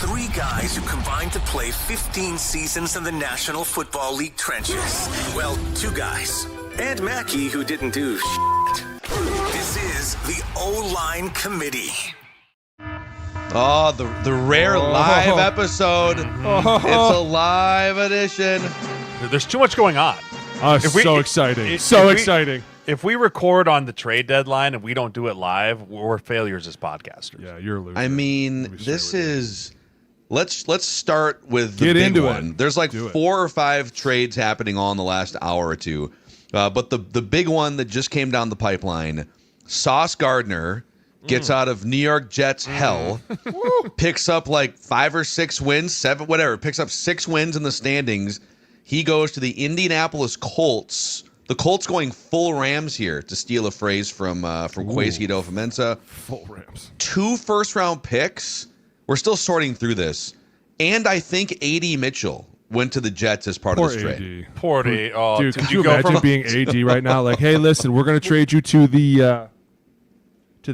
Three guys who combined to play 15 seasons in the National Football League trenches. Well, two guys. And Mackey, who didn't do shit. This is the O-Line Committee. Oh, the rare live episode. It's a live edition. There's too much going on. Oh, so exciting. Exciting. If we record on the trade deadline and we don't do it live, we're failures as podcasters. Yeah, you're a loser. I mean, this is... Let's start with the big one. There's like 4 or 5 trades happening all in the last hour or two. But the big one that just came down the pipeline, Sauce Gardner gets out of New York Jets hell, picks up like 5 or 6 wins, 7, whatever, picks up 6 wins in the standings. He goes to the Indianapolis Colts. The Colts going full Rams here, to steal a phrase from Kwesi Adofo-Mensah. Full Rams. 2 first-round picks. We're still sorting through this. And I think A.D. Mitchell went to the Jets as part of this trade. Poor AD. Oh, dude, could you imagine being AD right now? Like, hey, listen, we're going to trade you to the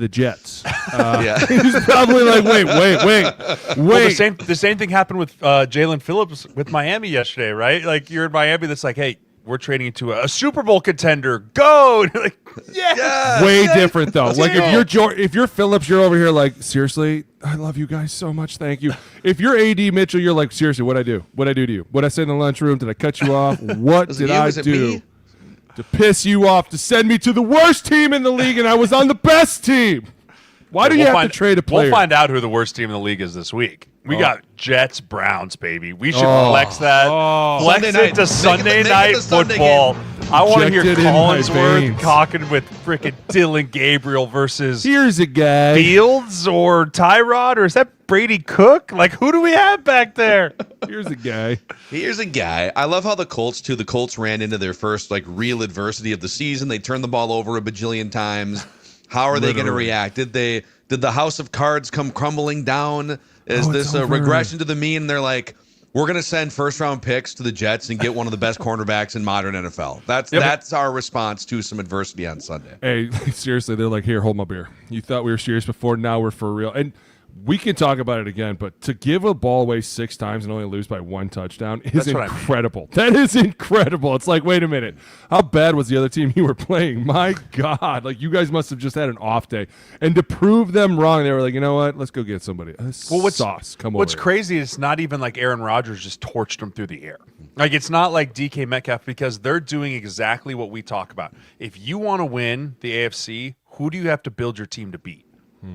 Jets. Yeah. He's probably like, wait. Well, the same thing happened with Jalen Phillips with Miami yesterday, right? Like, you're in Miami that's like, hey, we're trading you to a Super Bowl contender. Go! And you're like, yeah. Way different though. Like if you're Phillips, you're over here like, seriously, I love you guys so much. Thank you. If you're AD Mitchell, you're like, seriously, what'd I do? What'd I do to you? What'd I say in the lunchroom? Did I cut you off? What did I do to piss you off? To send me to the worst team in the league, and I was on the best team. Why do you have to trade a player? We'll find out who the worst team in the league is this week. We got Jets, Browns, baby. We should flex that. Flex it to Sunday night football. I want to hear Collinsworth talking with frickin' Dylan Gabriel versus here's a guy Fields or Tyrod, or is that Brady Cook? Like, who do we have back there? Here's a guy. Here's a guy. I love how the Colts ran into their first like real adversity of the season. They turned the ball over a bajillion times. How are they going to react? Did the house of cards come crumbling down? Is this a regression to the mean? They're like, we're going to send first-round picks to the Jets and get one of the best cornerbacks in modern NFL. That's our response to some adversity on Sunday. Hey, seriously, they're like, here, hold my beer. You thought we were serious before, now we're for real. And we can talk about it again, but to give a ball away 6 times and only lose by 1 touchdown is incredible. That is incredible. It's like, wait a minute. How bad was the other team you were playing? My God. Like, you guys must have just had an off day. And to prove them wrong, they were like, you know what? Let's go get somebody. Sauce, come over. What's crazy is it's not even like Aaron Rodgers just torched them through the air. Like, it's not like DK Metcalf, because they're doing exactly what we talk about. If you want to win the AFC, who do you have to build your team to beat?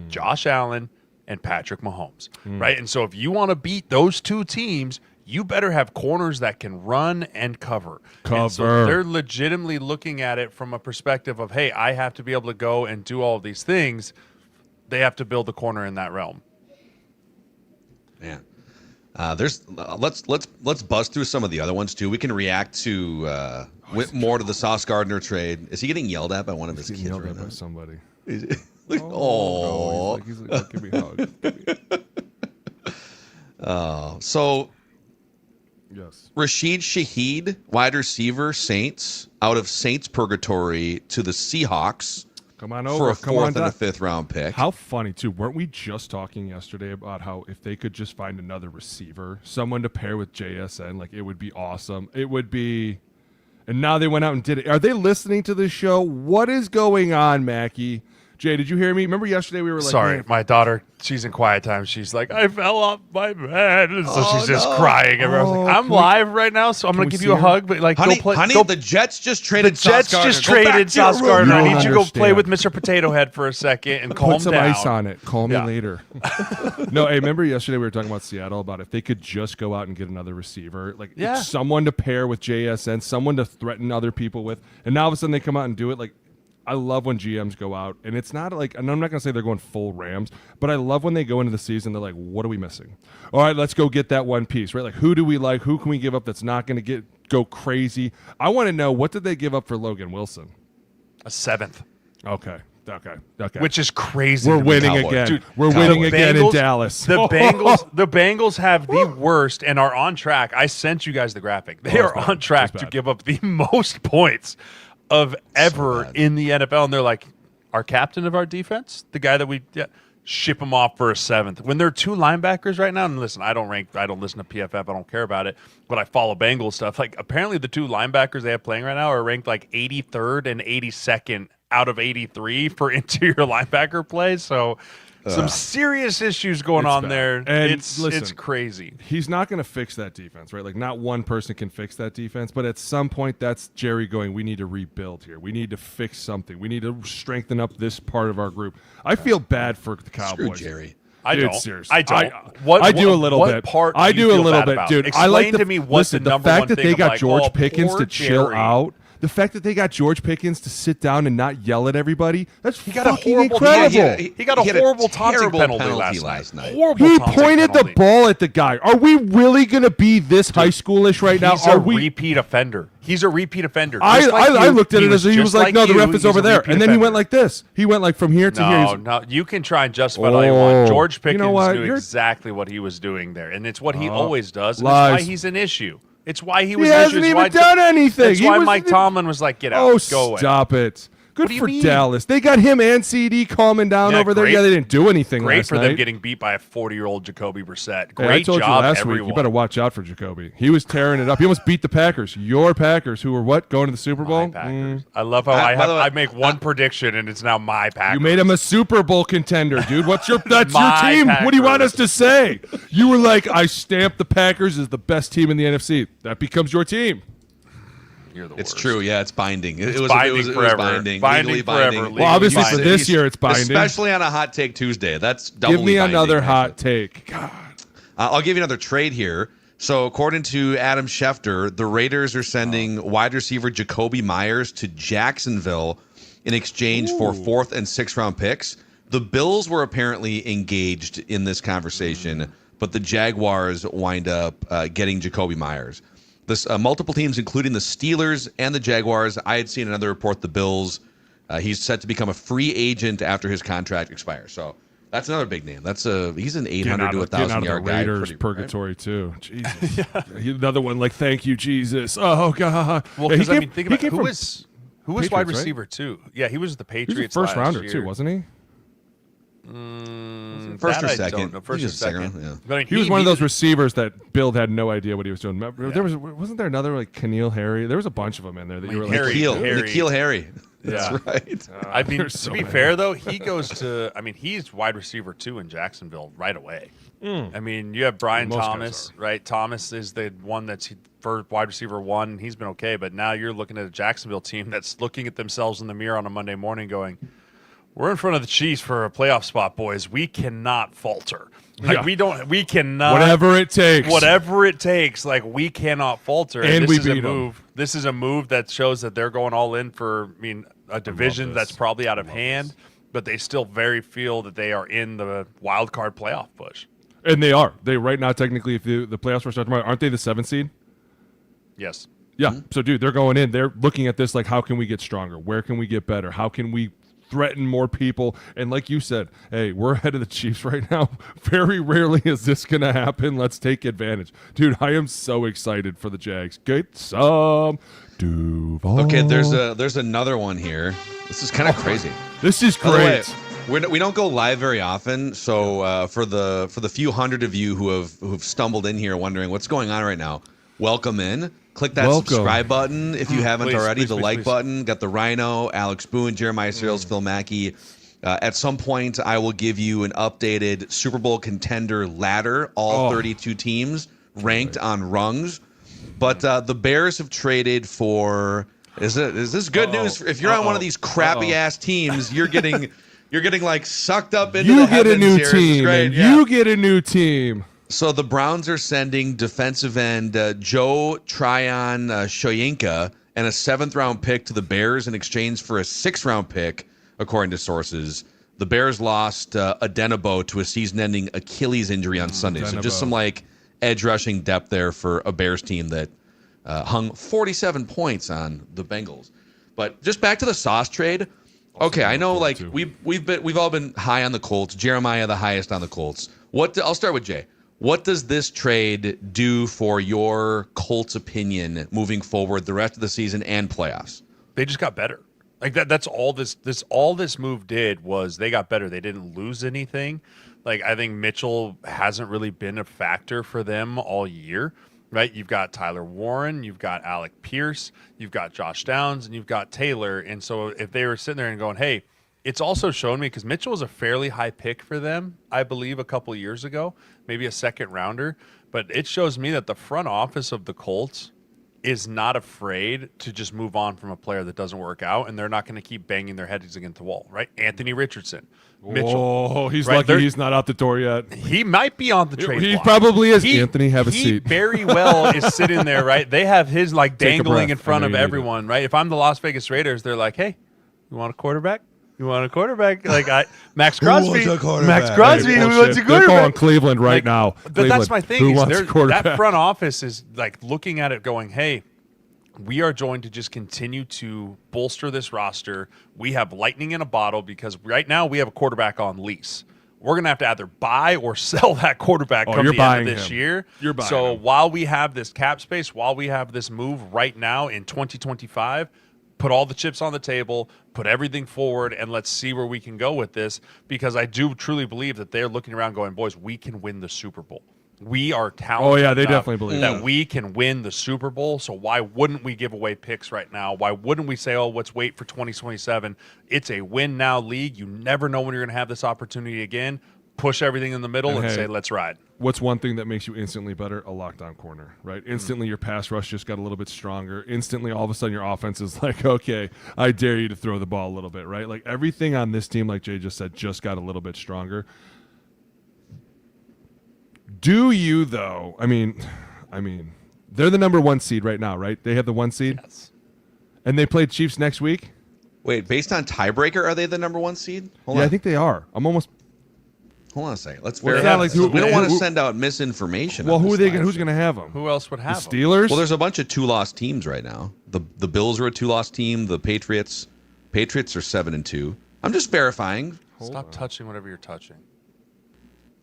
Josh Allen and Patrick Mahomes, right? And so if you want to beat those 2 teams, you better have corners that can run and cover. And so they're legitimately looking at it from a perspective of, hey, I have to be able to go and do all of these things. They have to build the corner in that realm. Yeah. Let's buzz through some of the other ones too. We can react to more to the Sauce Gardner trade. Is he getting yelled at by one of his kids yelled right at now? by somebody. He's like, give me a hug. So yes. Rashid Shaheed, wide receiver, Saints, out of Saints purgatory to the Seahawks. Come on over. For a 4th and a 5th round pick. How funny, too. Weren't we just talking yesterday about how if they could just find another receiver, someone to pair with JSN, like, it would be awesome. It would be... And now they went out and did it. Are they listening to this show? What is going on, Mackey? Jay, did you hear me? Remember yesterday we were like... Sorry, my daughter, she's in quiet time. She's like, I fell off my bed. And so she's just crying. And I was like, I'm live right now, so I'm going to give you a hug. But like, honey, go play. Honey, the Jets just traded Sauce Gardner. The Jets just traded Sauce Gardner. I need you to go play with Mr. Potato Head for a second and calm down. Put some ice on it. Call me later. No, hey, remember yesterday we were talking about Seattle, about if they could just go out and get another receiver, like someone to pair with JSN, someone to threaten other people with, and now all of a sudden they come out and do it. Like, I love when GMs go out, and it's not like, and I'm not going to say they're going full Rams, but I love when they go into the season, they're like, what are we missing? All right, let's go get that one piece, right? Like, who do we like? Who can we give up that's not going to go crazy? I want to know, what did they give up for Logan Wilson? A 7th. Okay. Which is crazy. We're winning again. Dude, we're winning again in Dallas. The Bengals have the worst and are on track. I sent you guys the graphic. They are on track to give up the most points of ever in the NFL. And they're like, our captain of our defense, the guy that ship him off for a 7th. When there are 2 linebackers right now, and listen, I don't listen to PFF, I don't care about it, but I follow Bengals stuff. Like, apparently the 2 linebackers they have playing right now are ranked like 83rd and 82nd out of 83 for interior linebacker play. So some serious issues going on bad. there. And it's crazy. He's not going to fix that defense, right? Like, not one person can fix that defense, but at some point, that's Jerry going, we need to rebuild here. We need to fix something. We need to strengthen up this part of our group. I feel bad for the Cowboys. Screw Jerry. I Dude, don't. seriously. I don't. I do a little what bit. Part I do a little bit, about? dude. Explain I like to me what the number fact one that thing they of got like, George Pickens poor to chill Jerry. out. The fact that they got George Pickens to sit down and not yell at everybody, that's got a fucking horrible- incredible. He got a horrible taunting terrible penalty last night. Horrible He taunting pointed penalty. the ball at the guy. Are we really going to be this high schoolish right now? He's a Are we? repeat offender. He's a repeat offender. I Just like I you, looked at it as he was just like, no, the you, ref is he's over a there. repeat And then he went offender. like this. He went like from here to here. No, you can try and justify it all you want. George You Pickens know what? knew You're- exactly what he was doing there, and it's what he always does. And lies. it's why he's an issue. It's why he was He an hasn't issue. It's even why done anything. That's He why was- Mike Tomlin was like, get out. Oh, Go away. stop it. Good What do you for mean? Dallas. They got him and CD calming down Yeah, over there. great- Yeah, they didn't do anything Great last for night. them getting beat by a 40-year-old Jacoby Brissett. Great Hey, I told job, you last everyone. week, you better watch out for Jacoby. He was tearing it up. He almost beat the Packers. Your Packers, who were what? Going to the Super Bowl? My Packers. I love how by the way, I make one prediction and it's now my Packers. You made him a Super Bowl contender, dude. That's your My team. What do you want us Packers. to say? You were like, I stamped the Packers as the best team in the NFC. That becomes your team. You're the It's worst. true. Yeah, it's binding. It was binding it was forever. binding. Binding Legally forever. binding. Well, obviously You for said- this year, it's binding. Especially on a Hot Take Tuesday. That's doubly Give me binding, another hot actually. take. God. I'll give you another trade here. So, according to Adam Schefter, the Raiders are sending wide receiver Jacoby Myers to Jacksonville in exchange for 4th and 6th round picks. The Bills were apparently engaged in this conversation, but the Jaguars wind up getting Jacoby Myers. This multiple teams, including the Steelers and the Jaguars. I had seen another report. The Bills. He's set to become a free agent after his contract expires. So that's another big name. He's an 800 to 1,000 yard guy. Raiders Pretty, purgatory too. Jesus. Another one like thank you Jesus. Oh God. Well, Yeah, because he I came- mean, think he about came who from- was wide Patriots, right? receiver too. Yeah, he was the He was Patriots a first last rounder year. too, wasn't he? First That or I second. don't know. First He or was second second. round, yeah. But I mean, He was one of those he- receivers that Bill had no idea what he was doing. There wasn't there another like Keneal Harry? There was a bunch of them in there that you were like, Nikhil Harry. That's Yeah. right. I mean, There's to so be many. fair though, he goes to. I mean, he's wide receiver 2 in Jacksonville right away. I mean, you have Brian Most guys Thomas, right? Thomas is the one that's for wide receiver 1. He's been okay, but now you're looking at a Jacksonville team that's looking at themselves in the mirror on a Monday morning, going, "We're in front of the Chiefs for a playoff spot, boys. We cannot falter. Like Yeah. we cannot whatever it takes. whatever it takes. Like we cannot falter." And this we is a beat 'em. move. This is a move that shows that they're going all in for. I mean, a division this. that's probably out of hand, but they still very feel that they are in the wild card playoff push. And they are. They right now technically, if the playoffs were starting tomorrow, aren't they the 7th seed? Yes. Yeah. So, dude, they're going in. They're looking at this like, how can we get stronger? Where can we get better? How can we threaten more people? And like you said, hey, we're ahead of the Chiefs right now. Very rarely is this going to happen. Let's take advantage. Dude, I am so excited for the Jags. Get some Duval. Okay, there's another one here. This is kind of crazy. This is By the way, great. we don't go live very often, so for the few hundred of you who've stumbled in here wondering what's going on right now, welcome in. Click that Welcome. subscribe button if you haven't Please, already. please, The please, like please. button. Got the Rhino, Alex Boone, Jeremiah Sirles, Phil Mackey. At some point, I will give you an updated Super Bowl contender ladder, all 32 teams ranked on rungs. But the Bears have traded for. Is this good news? If you're on one of these crappy ass teams, you're getting like sucked up into You the get a heavens new here. This is team, great. and Yeah. you get a new team. So the Browns are sending defensive end Joe Tryon Shoyinka and a 7th round pick to the Bears in exchange for a 6th round pick, according to sources. The Bears lost Adenabo to a season-ending Achilles injury on Sunday. So just some like edge rushing depth there for a Bears team that hung 47 points on the Bengals. But just back to the Sauce trade. Okay, I know like we've all been high on the Colts. Jeremiah the highest on the Colts. I'll start with Jay. What does this trade do for your Colts opinion moving forward the rest of the season and playoffs? They just got better. Like that's all this move did was they got better. They didn't lose anything. Like I think Mitchell hasn't really been a factor for them all year, right? You've got Tyler Warren, you've got Alec Pierce, you've got Josh Downs, and you've got Taylor. And so if they were sitting there and going, hey, it's also shown me because Mitchell was a fairly high pick for them, I believe, a couple of years ago, maybe a second rounder. But it shows me that the front office of the Colts is not afraid to just move on from a player that doesn't work out, and they're not going to keep banging their heads against the wall, right? Anthony Richardson, Mitchell. Oh, he's right? lucky he's not out the door yet. He might be on the trade He block. probably is. Anthony, have a He seat. very well is sitting there, right? They have his like dangling in front of everyone, right? If I'm the Las Vegas Raiders, they're like, hey, you want a quarterback? You want a quarterback? Like Max Crosby. Max Crosby. Who wants a They're quarterback? calling Cleveland right now. But that's my thing. Who wants a quarterback? That front office is like looking at it going, hey, we are going to just continue to bolster this roster. We have lightning in a bottle because right now we have a quarterback on lease. We're going to have to either buy or sell that quarterback come the end of this year. You're buying so him. while we have this cap space, while we have this move right now in 2025, put all the chips on the table, put everything forward, and let's see where we can go with this because I do truly believe that they're looking around going, boys, we can win the Super Bowl. We are talented. Oh, yeah, they enough definitely believe that we can win the Super Bowl. So why wouldn't we give away picks right now? Why wouldn't we say, oh, let's wait for 2027? It's a win now league. You never know when you're going to have this opportunity again. Push everything in the middle and say, let's ride. What's one thing that makes you instantly better? A lockdown corner, right? Instantly, your pass rush just got a little bit stronger. Instantly, all of a sudden, your offense is like, okay, I dare you to throw the ball a little bit, right? Like everything on this team, like Jay just said, just got a little bit stronger. Do you, though? I mean, they're the number 1 seed right now, right? They have the 1 seed? Yes. And they play Chiefs next week? Wait, based on tiebreaker, are they the number 1 seed? Hold on. I think they are. Hold on a second. Let's Well, verify. like, We don't want to send out misinformation. Well, on who's this going live to have them? Who else would have The them? Steelers? Well, there's a bunch of 2-loss teams right now. The Bills are a 2-loss team. The Patriots are 7-2. I'm just verifying. Stop touching whatever you're touching.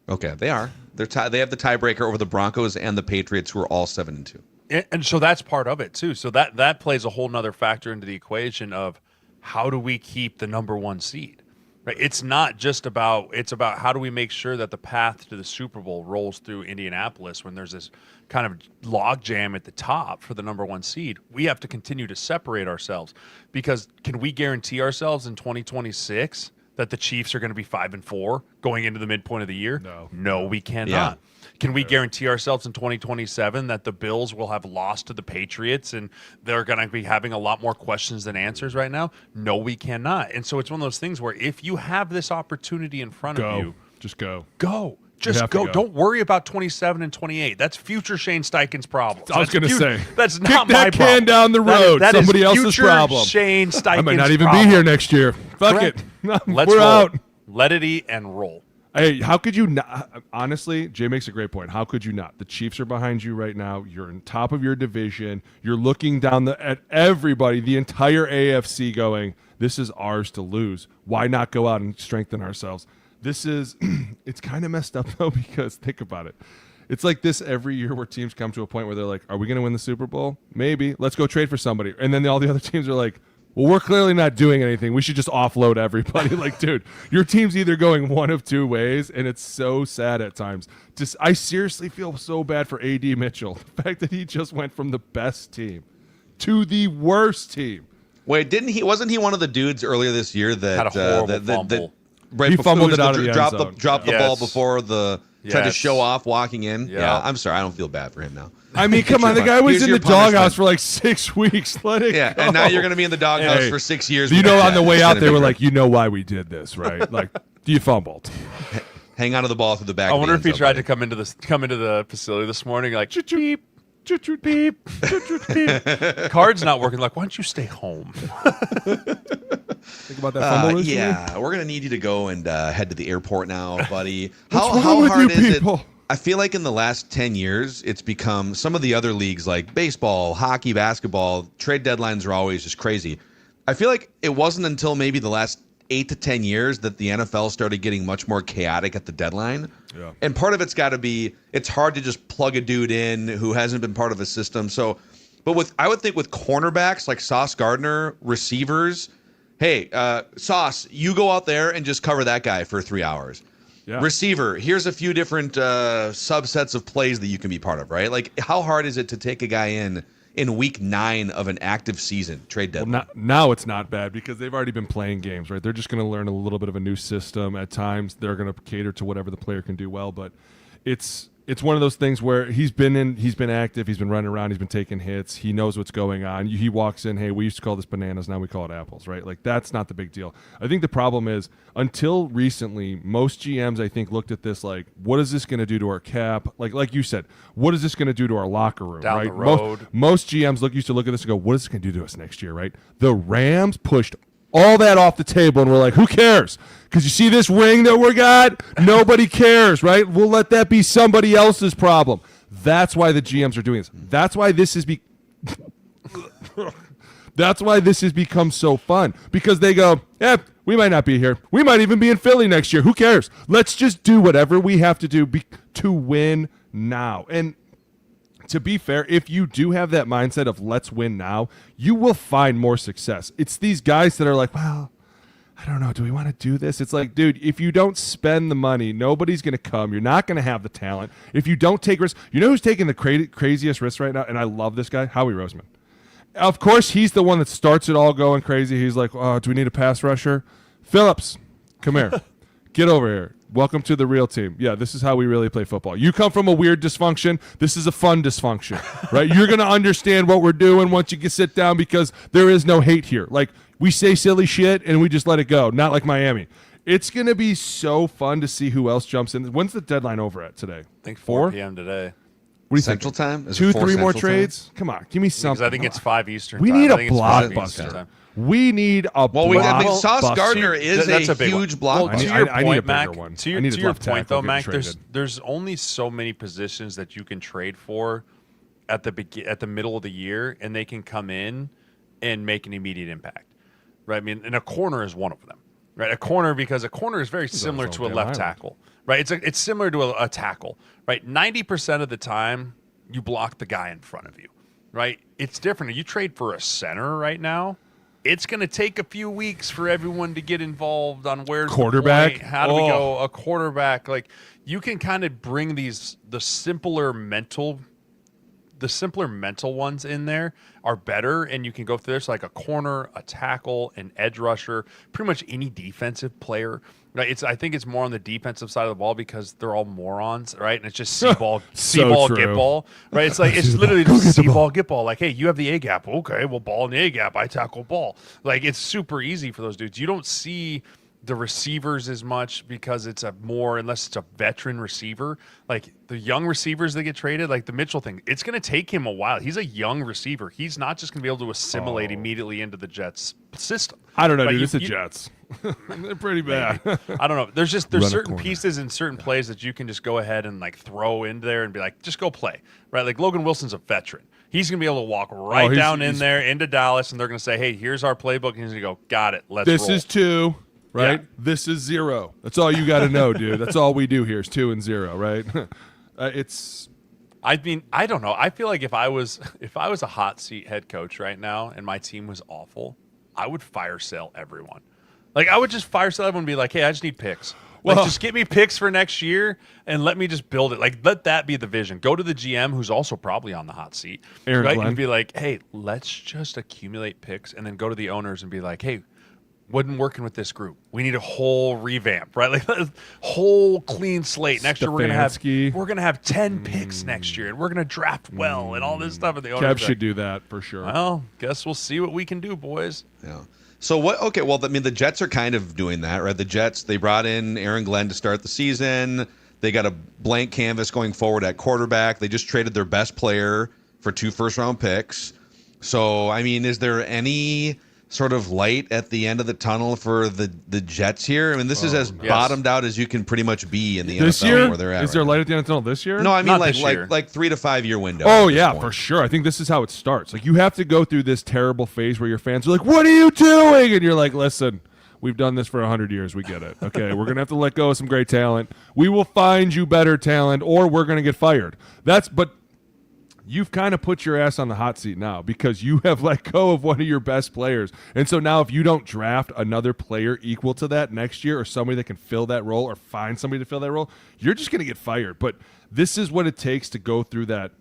Okay, they are. They have the tiebreaker over the Broncos and the Patriots, who are all 7-2. And so that's part of it too. So that plays a whole nother factor into the equation of how do we keep the number 1 seed? Right? It's not just about, it's about how do we make sure that the path to the Super Bowl rolls through Indianapolis when there's this kind of log jam at the top for the number 1 seed. We have to continue to separate ourselves because can we guarantee ourselves in 2026 that the Chiefs are going to be 5-4 going into the midpoint of the year? No, we cannot. Yeah. Can we guarantee ourselves in 2027 that the Bills will have lost to the Patriots and they're going to be having a lot more questions than answers right now? No, we cannot. And so it's one of those things where if you have this opportunity in front of you, just go. Go. Just go. Don't worry about 27 and 28. That's future Shane Steichen's problem. I was going to say. That's not kick my that problem. can down the road. That Somebody is else's future problem. Shane Steichen's I might not even problem. be here next year. Fuck Correct. it. Let's We're roll. out. Let it eat and roll. Hey, how could you not? Honestly, Jay makes a great point. How could you not? The Chiefs are behind you right now. You're in top of your division. You're looking down at everybody, the entire AFC going, this is ours to lose. Why not go out and strengthen ourselves? This is, it's kind of messed up though, because think about it. It's like this every year where teams come to a point where they're like, are we going to win the Super Bowl? Maybe. Let's go trade for somebody. And then all the other teams are like, well, we're clearly not doing anything. We should just offload everybody. Like, dude, your team's either going one of two ways, and it's so sad at times. I seriously feel so bad for A.D. Mitchell. The fact that he just went from the best team to the worst team. Wait, wasn't he one of the dudes earlier this year that had a horrible fumble? Right, he before fumbled it out of the end zone. Dropped the ball before tried to show off walking in. Yeah. Yeah, I'm sorry. I don't feel bad for him now. I mean, come on. The guy was Here's in your the doghouse punishment. for like 6 weeks. Let it go. And now you're going to be in the doghouse for 6 years. You know, on the way It's out, gonna they be were great. like, you know why we did this, right? Like, you fumbled. Hang on to the ball through the back. I of wonder the if he end zone, tried buddy. to come into the facility this morning like beep, beep. Card's not working. Like, why don't you stay home? Think about that fumble recently? Yeah, we're gonna need you to go and head to the airport now, buddy. What's How wrong with hard you is people? it? I feel like in the last 10 years, it's become some of the other leagues like baseball, hockey, basketball. Trade deadlines are always just crazy. I feel like it wasn't until maybe the last 8 to 10 years that the NFL started getting much more chaotic at the deadline. Yeah. And part of it's got to be it's hard to just plug a dude in who hasn't been part of a system. So, but I would think with cornerbacks like Sauce Gardner, receivers, hey, Sauce, you go out there and just cover that guy for 3 hours. Yeah. Receiver, here's a few different subsets of plays that you can be part of, right? Like, how hard is it to take a guy in week 9 of an active season trade deadline? Well, now it's not bad because they've already been playing games, right? They're just going to learn a little bit of a new system. At times, they're going to cater to whatever the player can do well, but it's one of those things where he's been active, he's been running around, he's been taking hits, he knows what's going on. He walks in, hey, we used to call this bananas, now we call it apples, right? Like, that's not the big deal. I think the problem is, until recently, most GMs, I think, looked at this like, what is this going to do to our cap? Like you said, what is this going to do to our locker room? Down right? the road. Most GMs used to look at this and go, what is this going to do to us next year, right? The Rams pushed all that off the table, and we're like, who cares? Because you see this ring that we got? Nobody cares, right? We'll let that be somebody else's problem. That's why the GMs are doing this. That's why this has That's why this has become so fun. Because they go, we might not be here. We might even be in Philly next year. Who cares? Let's just do whatever we have to do to win now. And to be fair, if you do have that mindset of let's win now, you will find more success. It's these guys that are like, well, I don't know, do we want to do this? It's like, dude, if you don't spend the money, nobody's going to come. You're not going to have the talent. If you don't take risks, you know who's taking the craziest risks right now? And I love this guy, Howie Roseman. Of course, he's the one that starts it all going crazy. He's like, oh, do we need a pass rusher? Phillips, come here. Get over here. Welcome to the real team. Yeah, this is how we really play football. You come from a weird dysfunction. This is a fun dysfunction, right? You're going to understand what we're doing once you can sit down because there is no hate here. Like, we say silly shit and we just let it go, not like Miami. It's going to be so fun to see who else jumps in. When's the deadline over at today? I think 4 p.m. today. What do you Central time? Is 2-3 more trades? Time? Come on, give me something. Because I think it's 5 Eastern. We need a blockbuster. We need a blockbuster. Sauce Gardner is a huge blockbuster. To your point, Mac. To your point, though, Mac. There's only so many positions that you can trade for at the middle of the year, and they can come in and make an immediate impact. Right? I mean, and a corner is one of them. Right? A corner, because a corner is very similar to a left tackle. Right? It's similar to a tackle. Right? 90% of the time, you block the guy in front of you. Right? It's different. You trade for a center right now. It's going to take a few weeks for everyone to get involved on where's quarterback. The point, how do we go a quarterback? Like, you can kind of bring the simpler mental ones in there are better, and you can go through this like a corner, a tackle, an edge rusher, pretty much any defensive player. Right? I think it's more on the defensive side of the ball because they're all morons, right? And it's just see ball, get ball, right? It's like it's literally just see ball, get ball. Like, hey, you have the A gap, okay? Well, ball in the A gap, I tackle ball. Like, it's super easy for those dudes. You don't see the receivers as much because it's unless it's a veteran receiver. Like, the young receivers that get traded, like the Mitchell thing, it's going to take him a while. He's a young receiver. He's not just going to be able to assimilate immediately into the Jets system. I don't know, dude. It's the Jets. They're pretty bad. I don't know. There's certain pieces and certain plays that you can just go ahead and like throw in there and be like, just go play, right? Like Logan Wilson's a veteran. He's going to be able to walk right down in there into Dallas, and they're going to say, hey, here's our playbook. And he's going to go, got it. Let's roll. This is 2. Right? Yeah. This is 0. That's all you got to know, dude. That's all we do here is 2 and 0, right? I mean, I don't know. I feel like if I was a hot seat head coach right now and my team was awful, I would fire sale everyone. Like, I would just fire sale everyone and be like, hey, I just need picks. Like, just get me picks for next year and let me just build it. Like, let that be the vision. Go to the GM, who's also probably on the hot seat, Aaron right? Glenn. And be like, hey, let's just accumulate picks, and then go to the owners and be like, hey, wasn't working with this group. We need a whole revamp, right? Like a whole clean slate. Next year we're gonna have 10 picks next year, and we're gonna draft well and all this stuff. And the Kev should do that for sure. Well, guess we'll see what we can do, boys. Yeah. So what? Okay. Well, I mean, the Jets are kind of doing that, right? The Jets, they brought in Aaron Glenn to start the season. They got a blank canvas going forward at quarterback. They just traded their best player for 2 first-round picks. So, I mean, is there any sort of light at the end of the tunnel for the Jets here? I mean, this is as bottomed out as you can pretty much be in the this NFL year? where they're at. Is there light at the end of the tunnel this year? No, I mean Not like 3 to 5 year window. Oh yeah, for sure. I think this is how it starts. Like, you have to go through this terrible phase where your fans are like, "What are you doing?" And you're like, "Listen, we've done this for 100 years. We get it. Okay, we're gonna have to let go of some great talent. We will find you better talent, or we're gonna get fired." But you've kind of put your ass on the hot seat now because you have let go of one of your best players. And so now if you don't draft another player equal to that next year or somebody that can fill that role or find somebody to fill that role, you're just going to get fired. But this is what it takes to go through that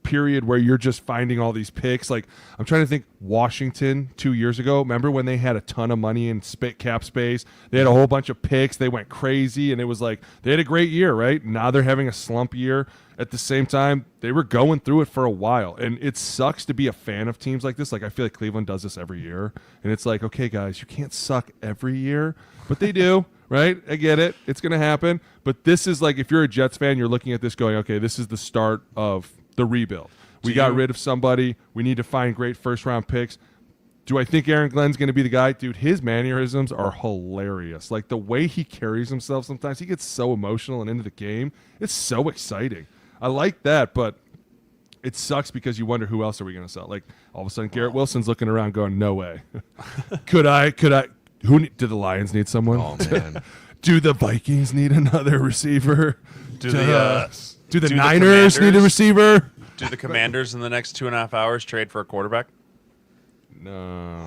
period where you're just finding all these picks. Like, I'm trying to think, Washington 2 years ago, remember when they had a ton of money in cap space? They had a whole bunch of picks. They went crazy, and it was like they had a great year, right? Now they're having a slump year. At the same time, they were going through it for a while, and it sucks to be a fan of teams like this. Like, I feel like Cleveland does this every year, and it's like, okay, guys, you can't suck every year, but they do. Right? I get it. It's going to happen. But this is like, if you're a Jets fan, you're looking at this going, okay, this is the start of the rebuild. We got rid of somebody. We need to find great first-round picks. Do I think Aaron Glenn's going to be the guy? Dude, his mannerisms are hilarious. Like, the way he carries himself sometimes, he gets so emotional and into the game. It's so exciting. I like that, but it sucks because you wonder who else are we going to sell. Like, all of a sudden, Garrett Wilson's looking around going, no way. Could I? Do the Lions need someone? Oh, man. Do the Vikings need another receiver? Do the Niners need a receiver? Do the Commanders in the next 2.5 hours trade for a quarterback? No.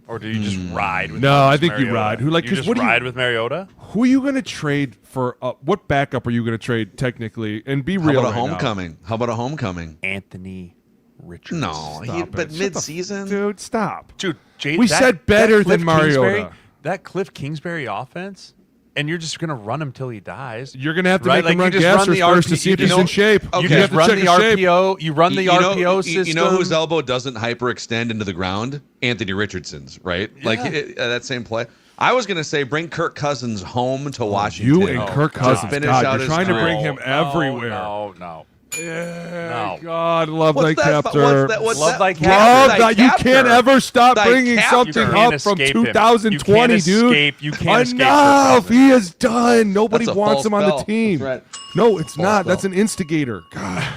Or do you just ride with No, I think Mariota? you ride. Who like? You just ride with Mariota? Who are you going to trade for? What backup are you going to trade technically? And be How real. about a right homecoming? now. How about a homecoming? Anthony Richardson. No, but it. mid-season? Dude, stop. Dude, We said better than Mariota. That Cliff Kingsbury offense, and you're just going to run him till he dies. You're going to have to Right? make him run you just run gassers the first RP to see if you he's know- in shape. Okay. You You have just to run check the his shape. RPO. You run the RPO system. You know whose elbow doesn't hyperextend into the ground? Anthony Richardson's, right? Like that same play. I was going to say bring Kirk Cousins home to Washington. You and Kirk Cousins. finish God, out you're his trying to career. bring him everywhere. No. Yeah, No. God, love What's that that? captor. What's Love that? thy captor. Love Thy that. You captor. can't ever stop Thy bringing captor. something You can't up from escape him. 2020, You dude. can't escape Kirk Enough. Cousins. He is done. Nobody That's a wants false him on the bell. team. That's right. No, it's False not. bell. That's an instigator. God.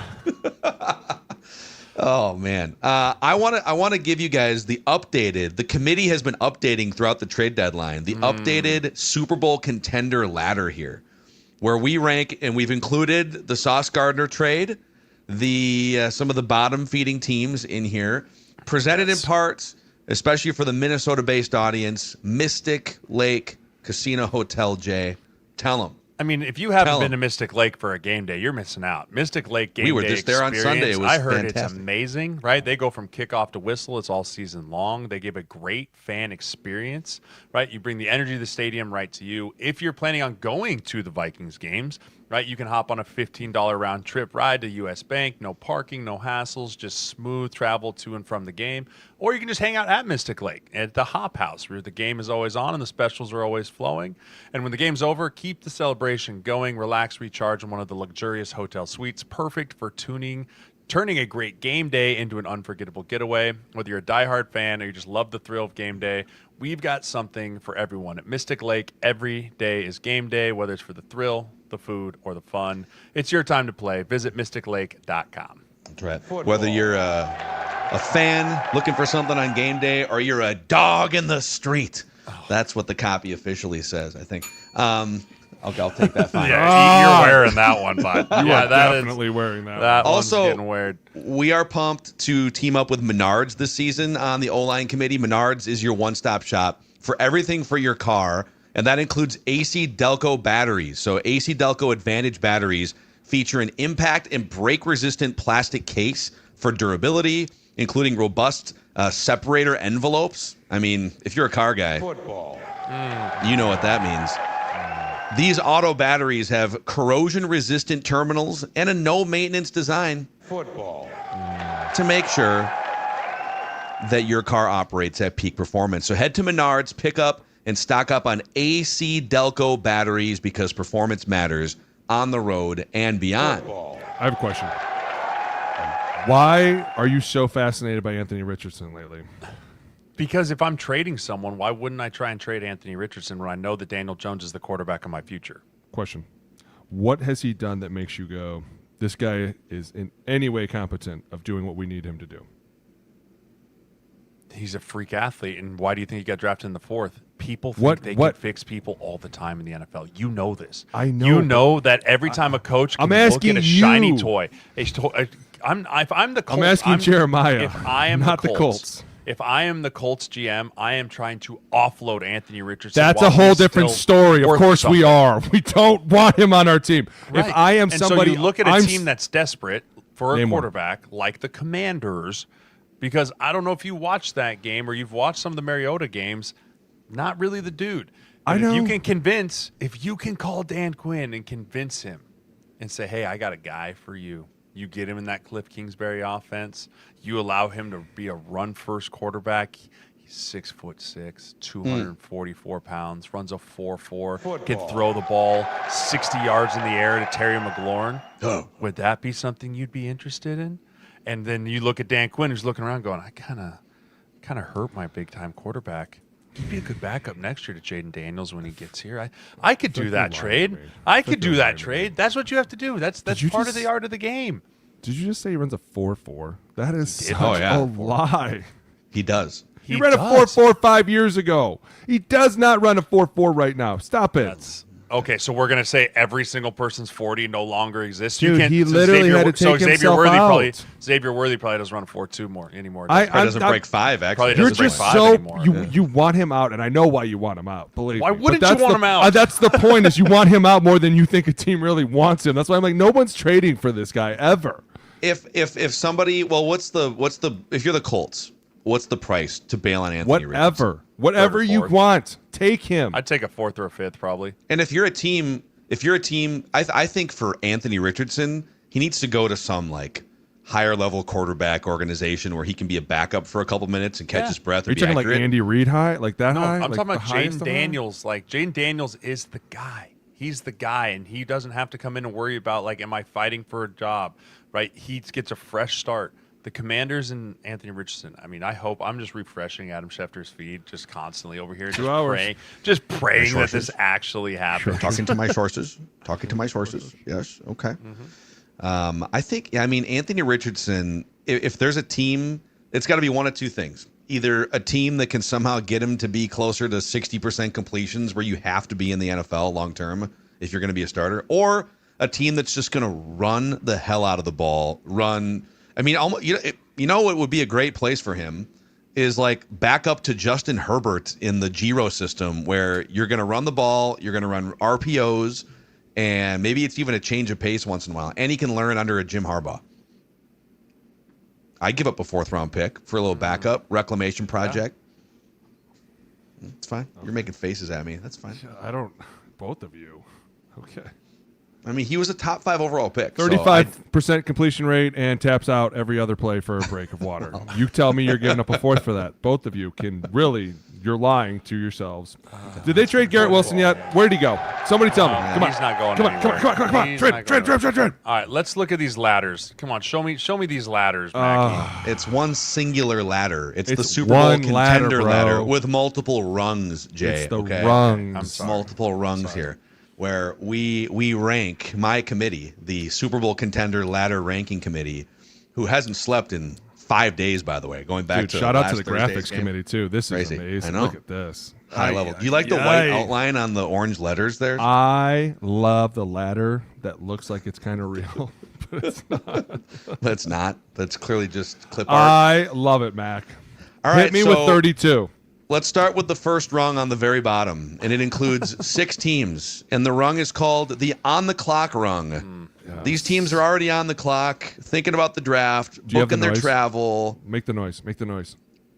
Oh man, I want to give you guys the updated. The committee has been updating throughout the trade deadline. The updated Super Bowl contender ladder here, where we rank, and we've included the Sauce Gardner trade, the some of the bottom feeding teams in here, presented in part, especially for the Minnesota-based audience, Mystic Lake Casino Hotel. Jay, tell them. I mean, if you haven't Tell been 'em. to Mystic Lake for a game day, you're missing out. Mystic Lake game We were day just there on experience, Sunday. It was I heard it's fantastic. amazing, right? They go from kickoff to whistle. It's all season long. They give a great fan experience, right? You bring the energy of the stadium right to you. If you're planning on going to the Vikings games, right, you can hop on a $15 round trip ride to US Bank. No parking, no hassles, just smooth travel to and from the game. Or you can just hang out at Mystic Lake at the Hop House, where the game is always on and the specials are always flowing. And when the game's over, keep the celebration going. Relax, recharge in one of the luxurious hotel suites, perfect for turning a great game day into an unforgettable getaway. Whether you're a diehard fan or you just love the thrill of game day, we've got something for everyone. At Mystic Lake, every day is game day, whether it's for the thrill, the food, or the fun. It's your time to play. Visit mysticlake.com. That's right. Whether you're a fan looking for something on game day or you're a dog in the street. That's what the copy officially says, I think. I'll take that fine. Yeah, you're wearing that one, bud. You Yeah, are that is- definitely wearing that. That Also, one's getting weird. We are pumped to team up with Menards this season on the O-Line committee. Menards is your one-stop shop for everything for your car, and that includes AC Delco batteries. So AC Delco Advantage batteries feature an impact and break-resistant plastic case for durability, including robust separator envelopes. I mean, if you're a car guy, you know what that means. These auto batteries have corrosion-resistant terminals and a no-maintenance design to make sure that your car operates at peak performance. So head to Menards, pick up and stock up on AC Delco batteries because performance matters on the road and beyond. I have a question. Why are you so fascinated by Anthony Richardson lately? Because if I'm trading someone, why wouldn't I try and trade Anthony Richardson when I know that Daniel Jones is the quarterback of my future? Question. What has he done that makes you go, this guy is in any way competent of doing what we need him to do? He's a freak athlete, and why do you think he got drafted in the 4th? People think they can fix people all the time in the NFL. You know this. I know. You know that every time a coach can look at a shiny toy. If I'm the Colts, I'm asking Jeremiah. If I am not the Colts. If I am the Colts GM, I am trying to offload Anthony Richardson. That's a whole different story. Of course we are. We don't want him on our team. Right. If I am somebody, so you look at a team that's desperate for a quarterback, like the Commanders, because I don't know if you watched that game or you've watched some of the Mariota games. Not really the dude. I know. If you can call Dan Quinn and convince him and say, hey, I got a guy for you. You get him in that Cliff Kingsbury offense. You allow him to be a run-first quarterback. He's 6'6", 244 pounds, runs a 4.4, can throw the ball 60 yards in the air to Terry McLaurin. Oh. Would that be something you'd be interested in? And then you look at Dan Quinn, who's looking around going, I kind of hurt my big-time quarterback. He'd be a good backup next year to Jaden Daniels when he gets here. I could do that trade. I could do that trade. That's what you have to do. That's part of the art of the game. Did you just say he runs a 4.4? That is such a lie. He does. He ran a 4.4 5 years ago. He does not run a 4.4 right now. Stop it. Okay, so we're going to say every single person's 40 no longer exists. Dude, he literally had to take himself out. Xavier Worthy probably doesn't run a 4.2 anymore. He doesn't break 5, actually. Probably doesn't break 5 anymore. You want him out, and I know why you want him out. Believe why me. wouldn't you want him out? That's the point, is you want him out more than you think a team really wants him. That's why I'm like, no one's trading for this guy ever. If somebody, well, if you're the Colts, what's the price to bail on Anthony Richardson? Whatever you want, take him. I'd take a 4th or a 5th probably. And if you're a team, I think for Anthony Richardson, he needs to go to some like higher level quarterback organization where he can be a backup for a couple minutes and catch his breath. Are you talking like Andy Reid high, like that high? I'm like talking about Jaden Daniels. Like Jaden Daniels is the guy. He's the guy, and he doesn't have to come in and worry about like, am I fighting for a job? Right? He gets a fresh start. The Commanders and Anthony Richardson. I mean, I'm just refreshing Adam Schefter's feed just constantly over here, just praying that this actually happens. Talking to my sources. Yes. Okay. I think, Anthony Richardson, if there's a team, it's got to be one of two things. Either a team that can somehow get him to be closer to 60% completions where you have to be in the NFL long term if you're going to be a starter, or a team that's just going to run the hell out of the ball, what would be a great place for him is like back up to Justin Herbert in the Giro system, where you're going to run the ball, you're going to run RPOs, and maybe it's even a change of pace once in a while, and he can learn under a Jim Harbaugh. I'd give up a 4th round pick for a little backup reclamation project. Yeah. It's fine. You're making faces at me. That's fine. Both of you. Okay. He was a top 5 overall pick. 35% completion rate and taps out every other play for a break of water. You tell me you're giving up a 4th for that. Both of you can really, you're lying to yourselves. Did they trade Garrett Wilson yet? Where did he go? Somebody tell me. Come on. He's not going anywhere. Come on. Trade. All right, let's look at these ladders. Come on, show me these ladders, Mackie. It's one singular ladder. It's the Super Bowl contender ladder with multiple rungs, Jay. It's the rungs. I'm sorry. Multiple rungs here, where we rank my committee, the Super Bowl contender ladder ranking committee, who hasn't slept in 5 days, by the way, going back to shout out to the Thursday's graphics game. committee too. This Crazy. is amazing. I know. Look at this. High level. Do you like the white outline on the orange letters there? I love the ladder that looks like it's kind of real, but it's not. That's not. That's clearly just clip art. I love it, Mac. All right, hit me with 32. Let's start with the first rung on the very bottom, and it includes 6 teams, and the rung is called the on-the-clock rung. Yes. These teams are already on the clock, thinking about the draft, booking their travel. Make the noise.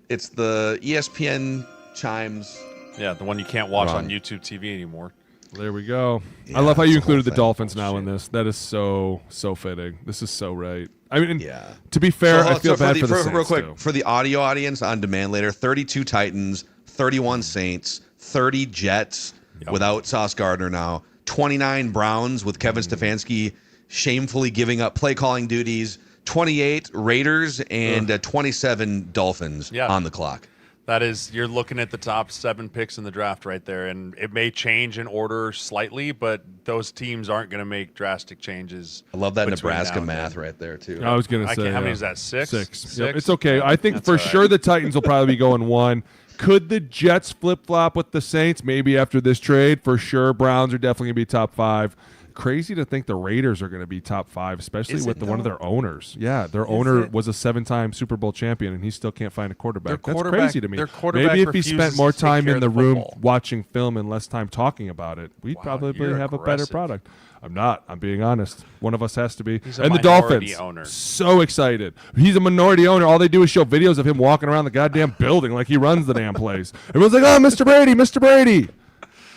It's the ESPN chimes. Yeah, the one you can't watch on YouTube TV anymore. There we go. Yeah, I love how you included the Dolphins now in this. That is so fitting. This is so right. I mean, to be fair, I feel bad for the Saints, real quick, too. For the audio audience on demand later, 32 Titans, 31 Saints, 30 Jets without Sauce Gardner now, 29 Browns with Kevin Stefanski shamefully giving up play calling duties, 28 Raiders, and 27 Dolphins on the clock. That is, you're looking at the top 7 picks in the draft right there, and it may change in order slightly, but those teams aren't going to make drastic changes. I love that Nebraska math right there, too. I was going to say, how many is that? 6? 6. Yep, it's okay. I think for sure the Titans will probably be going 1. Could the Jets flip-flop with the Saints? Maybe after this trade, for sure. Browns are definitely going to be top 5. Crazy to think the Raiders are going to be top 5, especially with one of their owners. Yeah, their owner was a 7-time Super Bowl champion, and he still can't find a quarterback. That's crazy to me. Maybe if he spent more time in the room watching film and less time talking about it, we'd probably have a better product. I'm not. I'm being honest. One of us has to be. And the Dolphins, so excited. He's a minority owner. All they do is show videos of him walking around the goddamn building like he runs the damn place. Everyone's like, oh, Mr. Brady, Mr. Brady.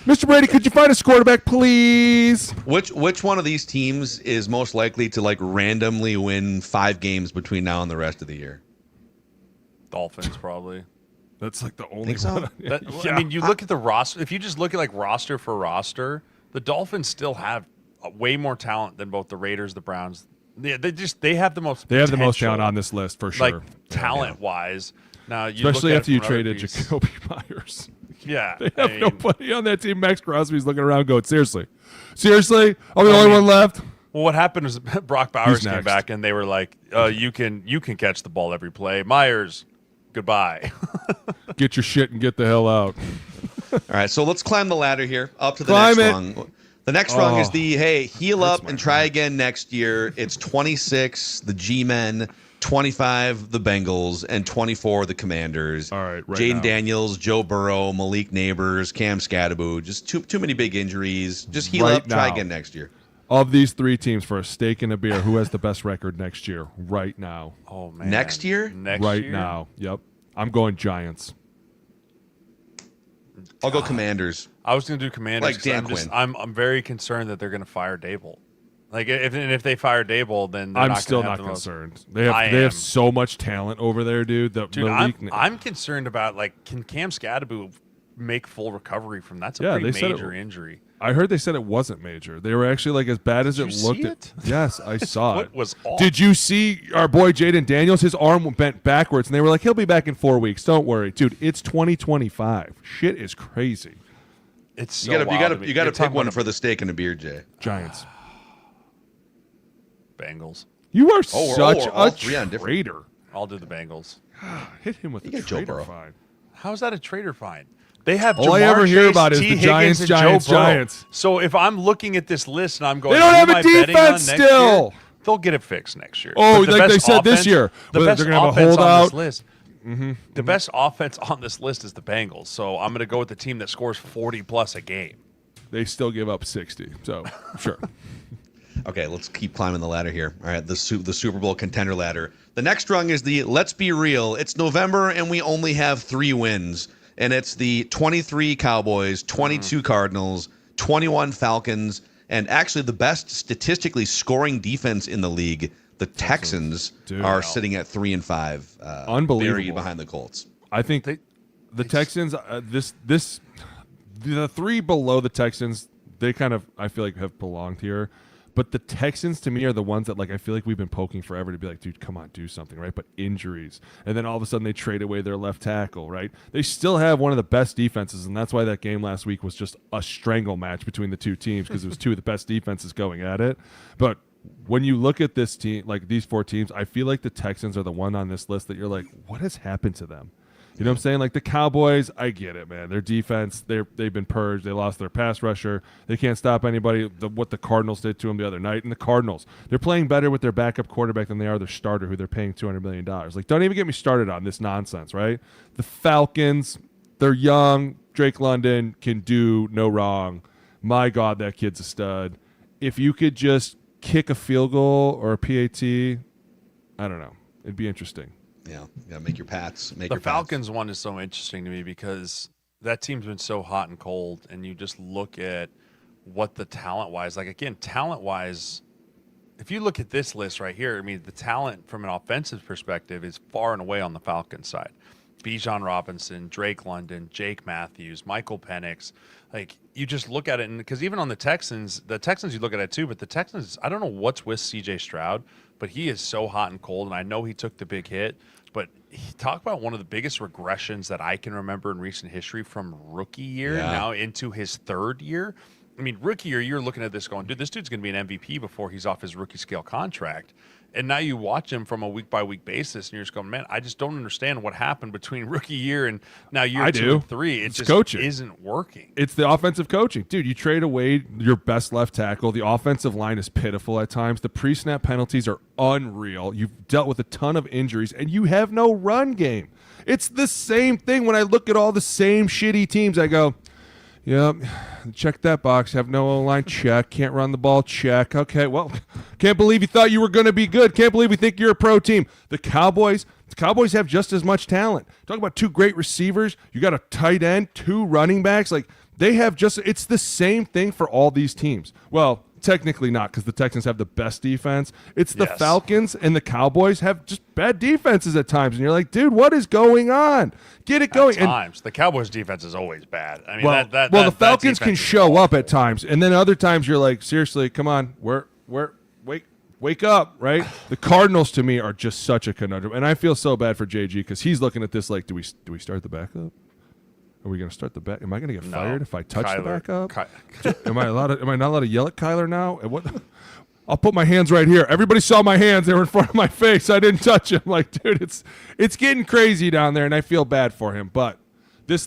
Mr. Brady, could you find us a quarterback, please? Which one of these teams is most likely to like randomly win 5 games between now and the rest of the year? Dolphins, probably. That's like the only one. I mean, you look at the roster. If you just look at like roster for roster, the Dolphins still have way more talent than both the Raiders, the Browns. They have the most. They have the most talent on this list for sure. Like talent wise. Now, especially after you traded Jacoby Myers. Yeah, they have nobody on that team. Max Crosby's looking around going, seriously? I'm the only one left? Well, what happened was Brock Bowers came back, and they were like, you can catch the ball every play. Myers, goodbye. Get your shit and get the hell out. All right, so let's climb the ladder here up to the next rung. The next rung is heal up and try again next year. It's 26, the G-Men, 25 the Bengals, and 24 the Commanders. All right, Jaden Daniels, Joe Burrow, Malik Neighbors, Cam Scatterbo. Just too many big injuries. Just heal up, try again next year. Of these 3 teams, for a steak and a beer, who has the best record next year? Right now. Oh man. Next year? Right now. Yep. I'm going Giants. I'll go Commanders. I was going to do Commanders. Like Dan Quinn. I'm very concerned that they're going to fire Dable. Like if they fire Dable, then I'm still not concerned. They have so much talent over there, dude. I'm concerned about can Cam Scatterbo make full recovery from that's a pretty major injury. I heard they said it wasn't major. They were actually as bad as it looked. Yes, I saw it. Was awful. Did you see our boy Jaden Daniels? His arm bent backwards, and they were like, "He'll be back in 4 weeks. Don't worry, dude. It's 2025. Shit is crazy." It's so you got to pick one for the steak and a beer, Jay. Giants. Bengals. You are such a traitor. I'll do the Bengals. Hit him with a traitor fine. How is that a traitor fine? They have all I ever hear about is the Giants. So if I'm looking at this list and I'm going, they don't have a defense still. They'll get it fixed next year. Oh, like they said this year. The best they're going to have a offense holdout. on this list. The best offense on this list is the Bengals. So I'm going to go with the team that scores 40+ a game. They still give up 60. So sure. Okay, let's keep climbing the ladder here. All right, the Super Bowl contender ladder. The next rung is let's be real. It's November and we only have 3 wins. And it's the 23 Cowboys, 22 Cardinals, 21 Falcons, and actually the best statistically scoring defense in the league, the Texans, are sitting at 3-5. Unbelievable. Buried behind the Colts. I think the Texans, the 3 below the Texans, they kind of, I feel like, have belonged here. But the Texans, to me, are the ones that I feel like we've been poking forever to be like, dude, come on, do something, right? But injuries. And then all of a sudden they trade away their left tackle, right? They still have one of the best defenses, and that's why that game last week was just a strangle match between the 2 teams because it was 2 of the best defenses going at it. But when you look at this team, these 4 teams, I feel like the Texans are the one on this list that you're like, what has happened to them? You know what I'm saying? Like the Cowboys, I get it, man. Their defense, they've been purged. They lost their pass rusher. They can't stop anybody. What the Cardinals did to them the other night. And the Cardinals, they're playing better with their backup quarterback than they are their starter, who they're paying $200 million. Don't even get me started on this nonsense, right? The Falcons, they're young. Drake London can do no wrong. My God, that kid's a stud. If you could just kick a field goal or a PAT, I don't know. It'd be interesting. Yeah, you gotta make your pats. The Falcons one is so interesting to me because that team's been so hot and cold, and you just look at what the talent-wise, talent-wise, if you look at this list right here, I mean, the talent from an offensive perspective is far and away on the Falcons side. Bijan Robinson, Drake London, Jake Matthews, Michael Penix, you just look at it, and because even on the Texans you look at it too, but the Texans, I don't know what's with C.J. Stroud, but he is so hot and cold, and I know he took the big hit, but talk about one of the biggest regressions that I can remember in recent history from rookie year now into his third year. I mean, rookie year, you're looking at this going, dude, this dude's going to be an MVP before he's off his rookie scale contract. And now you watch him from a week-by-week basis, and you're just going, man, I just don't understand what happened between rookie year and now year 2 and 3. It just coaching. Isn't working. It's the offensive coaching. Dude, you trade away your best left tackle. The offensive line is pitiful at times. The pre-snap penalties are unreal. You've dealt with a ton of injuries, and you have no run game. It's the same thing. When I look at all the same shitty teams, I go, yep, check that box. Have no O-line, check. Can't run the ball, check. Okay, well, can't believe you thought you were going to be good. Can't believe you think you're a pro team. The Cowboys have just as much talent. Talk about 2 great receivers. You got a tight end, 2 running backs. Like, they have just – it's the same thing for all these teams. Well, technically not, because the Texans have the best defense. It's the Falcons and the Cowboys have just bad defenses at times. And you're like, dude, what is going on? Get it going. At times. The Cowboys' defense is always bad. I mean, the Falcons can show up at times. And then other times you're like, seriously, come on. Wake up, right? The Cardinals, to me, are just such a conundrum. And I feel so bad for JG because he's looking at this like, do we start the backup? Are we going to start the back? Am I going to get fired if I touch the backup? Am I not allowed to yell at Kyler now? What? I'll put my hands right here. Everybody saw my hands; they were in front of my face. I didn't touch him. Like, dude, it's getting crazy down there, and I feel bad for him. But these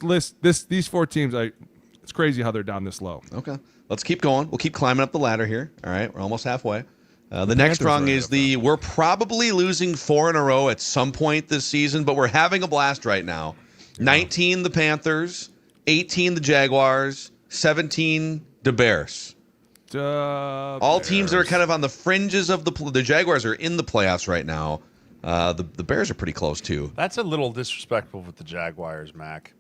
4 teams, it's crazy how they're down this low. Okay, let's keep going. We'll keep climbing up the ladder here. All right, we're almost halfway. The next rung is we're probably losing 4 in a row at some point this season, but we're having a blast right now. 19 the Panthers, 18 the Jaguars, 17 the Bears. All teams that are kind of on the fringes of the Jaguars are in the playoffs right now. The Bears are pretty close too. That's a little disrespectful with the Jaguars, Mac.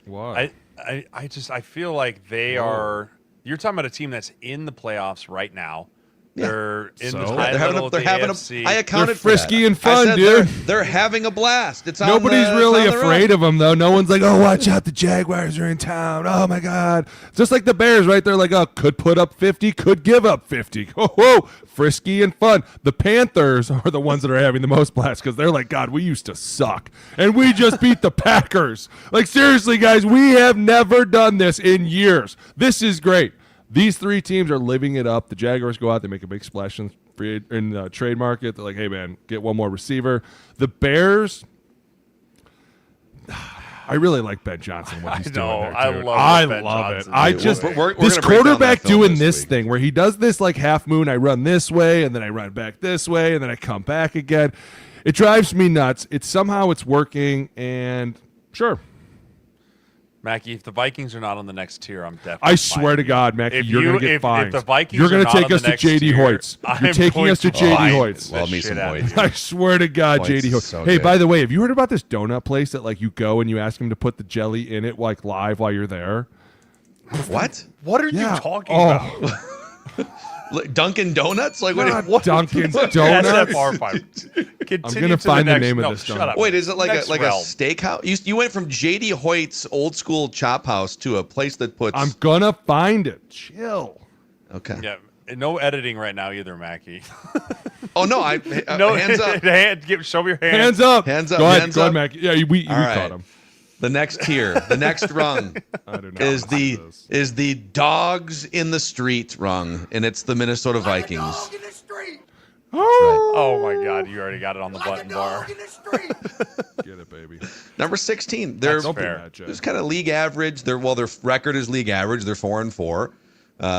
Why? I feel like they are. You're talking about a team that's in the playoffs right now. They're in the high level of the AFC. I accounted they're frisky for that. And fun, dude. They're having a blast. It's nobody's really afraid of them, though. No one's like, oh, watch out, the Jaguars are in town. Oh my God! Just like the Bears, right? They're like, oh, could put up 50, could give up 50. Whoa, frisky and fun. The Panthers are the ones that are having the most blast because they're like, God, we used to suck, and we just beat the Packers. Like, seriously, guys, we have never done this in years. This is great. These 3 teams are living it up. The Jaguars go out, they make a big splash in the trade market. They're like, hey, man, get one more receiver. The Bears, I really like Ben Johnson, what he's doing there, dude. I love it. I just this quarterback doing this thing where he does this like half moon. I run this way, and then I run back this way, and then I come back again. It drives me nuts. Somehow it's working, and sure. Mackie, if the Vikings are not on the next tier, I'm definitely. I swear to God, Mackie, you're going to get fined. If the Vikings you're going to take us to JD Hoyts. You're taking us to JD Hoyts. Love me some Hoyts. I swear to God, JD Hoyts. So hey, by the way, have you heard about this donut place that like you go and you ask them to put the jelly in it like live while you're there? What? What are you talking about? Dunkin' Donuts? Like what? Dunkin' Donuts? I'm gonna find the name of this. Shut up. Wait, is it like a steakhouse? You went from JD Hoyt's old school chop house to a place that puts. I'm gonna find it. Chill. Okay. Yeah. No editing right now either, Mackie. Oh no! No hands up. Show me your hands. Hands up. Hands up. Go ahead, Mackie. Yeah, we caught him. The next tier, the next rung is the dogs in the street rung, and it's the Minnesota Vikings. Dog in the street. Oh my God! You already got it on the button bar. Get it, baby. Number 16. They're fair. Just kind of league average. Their record is league average. They're 4-4.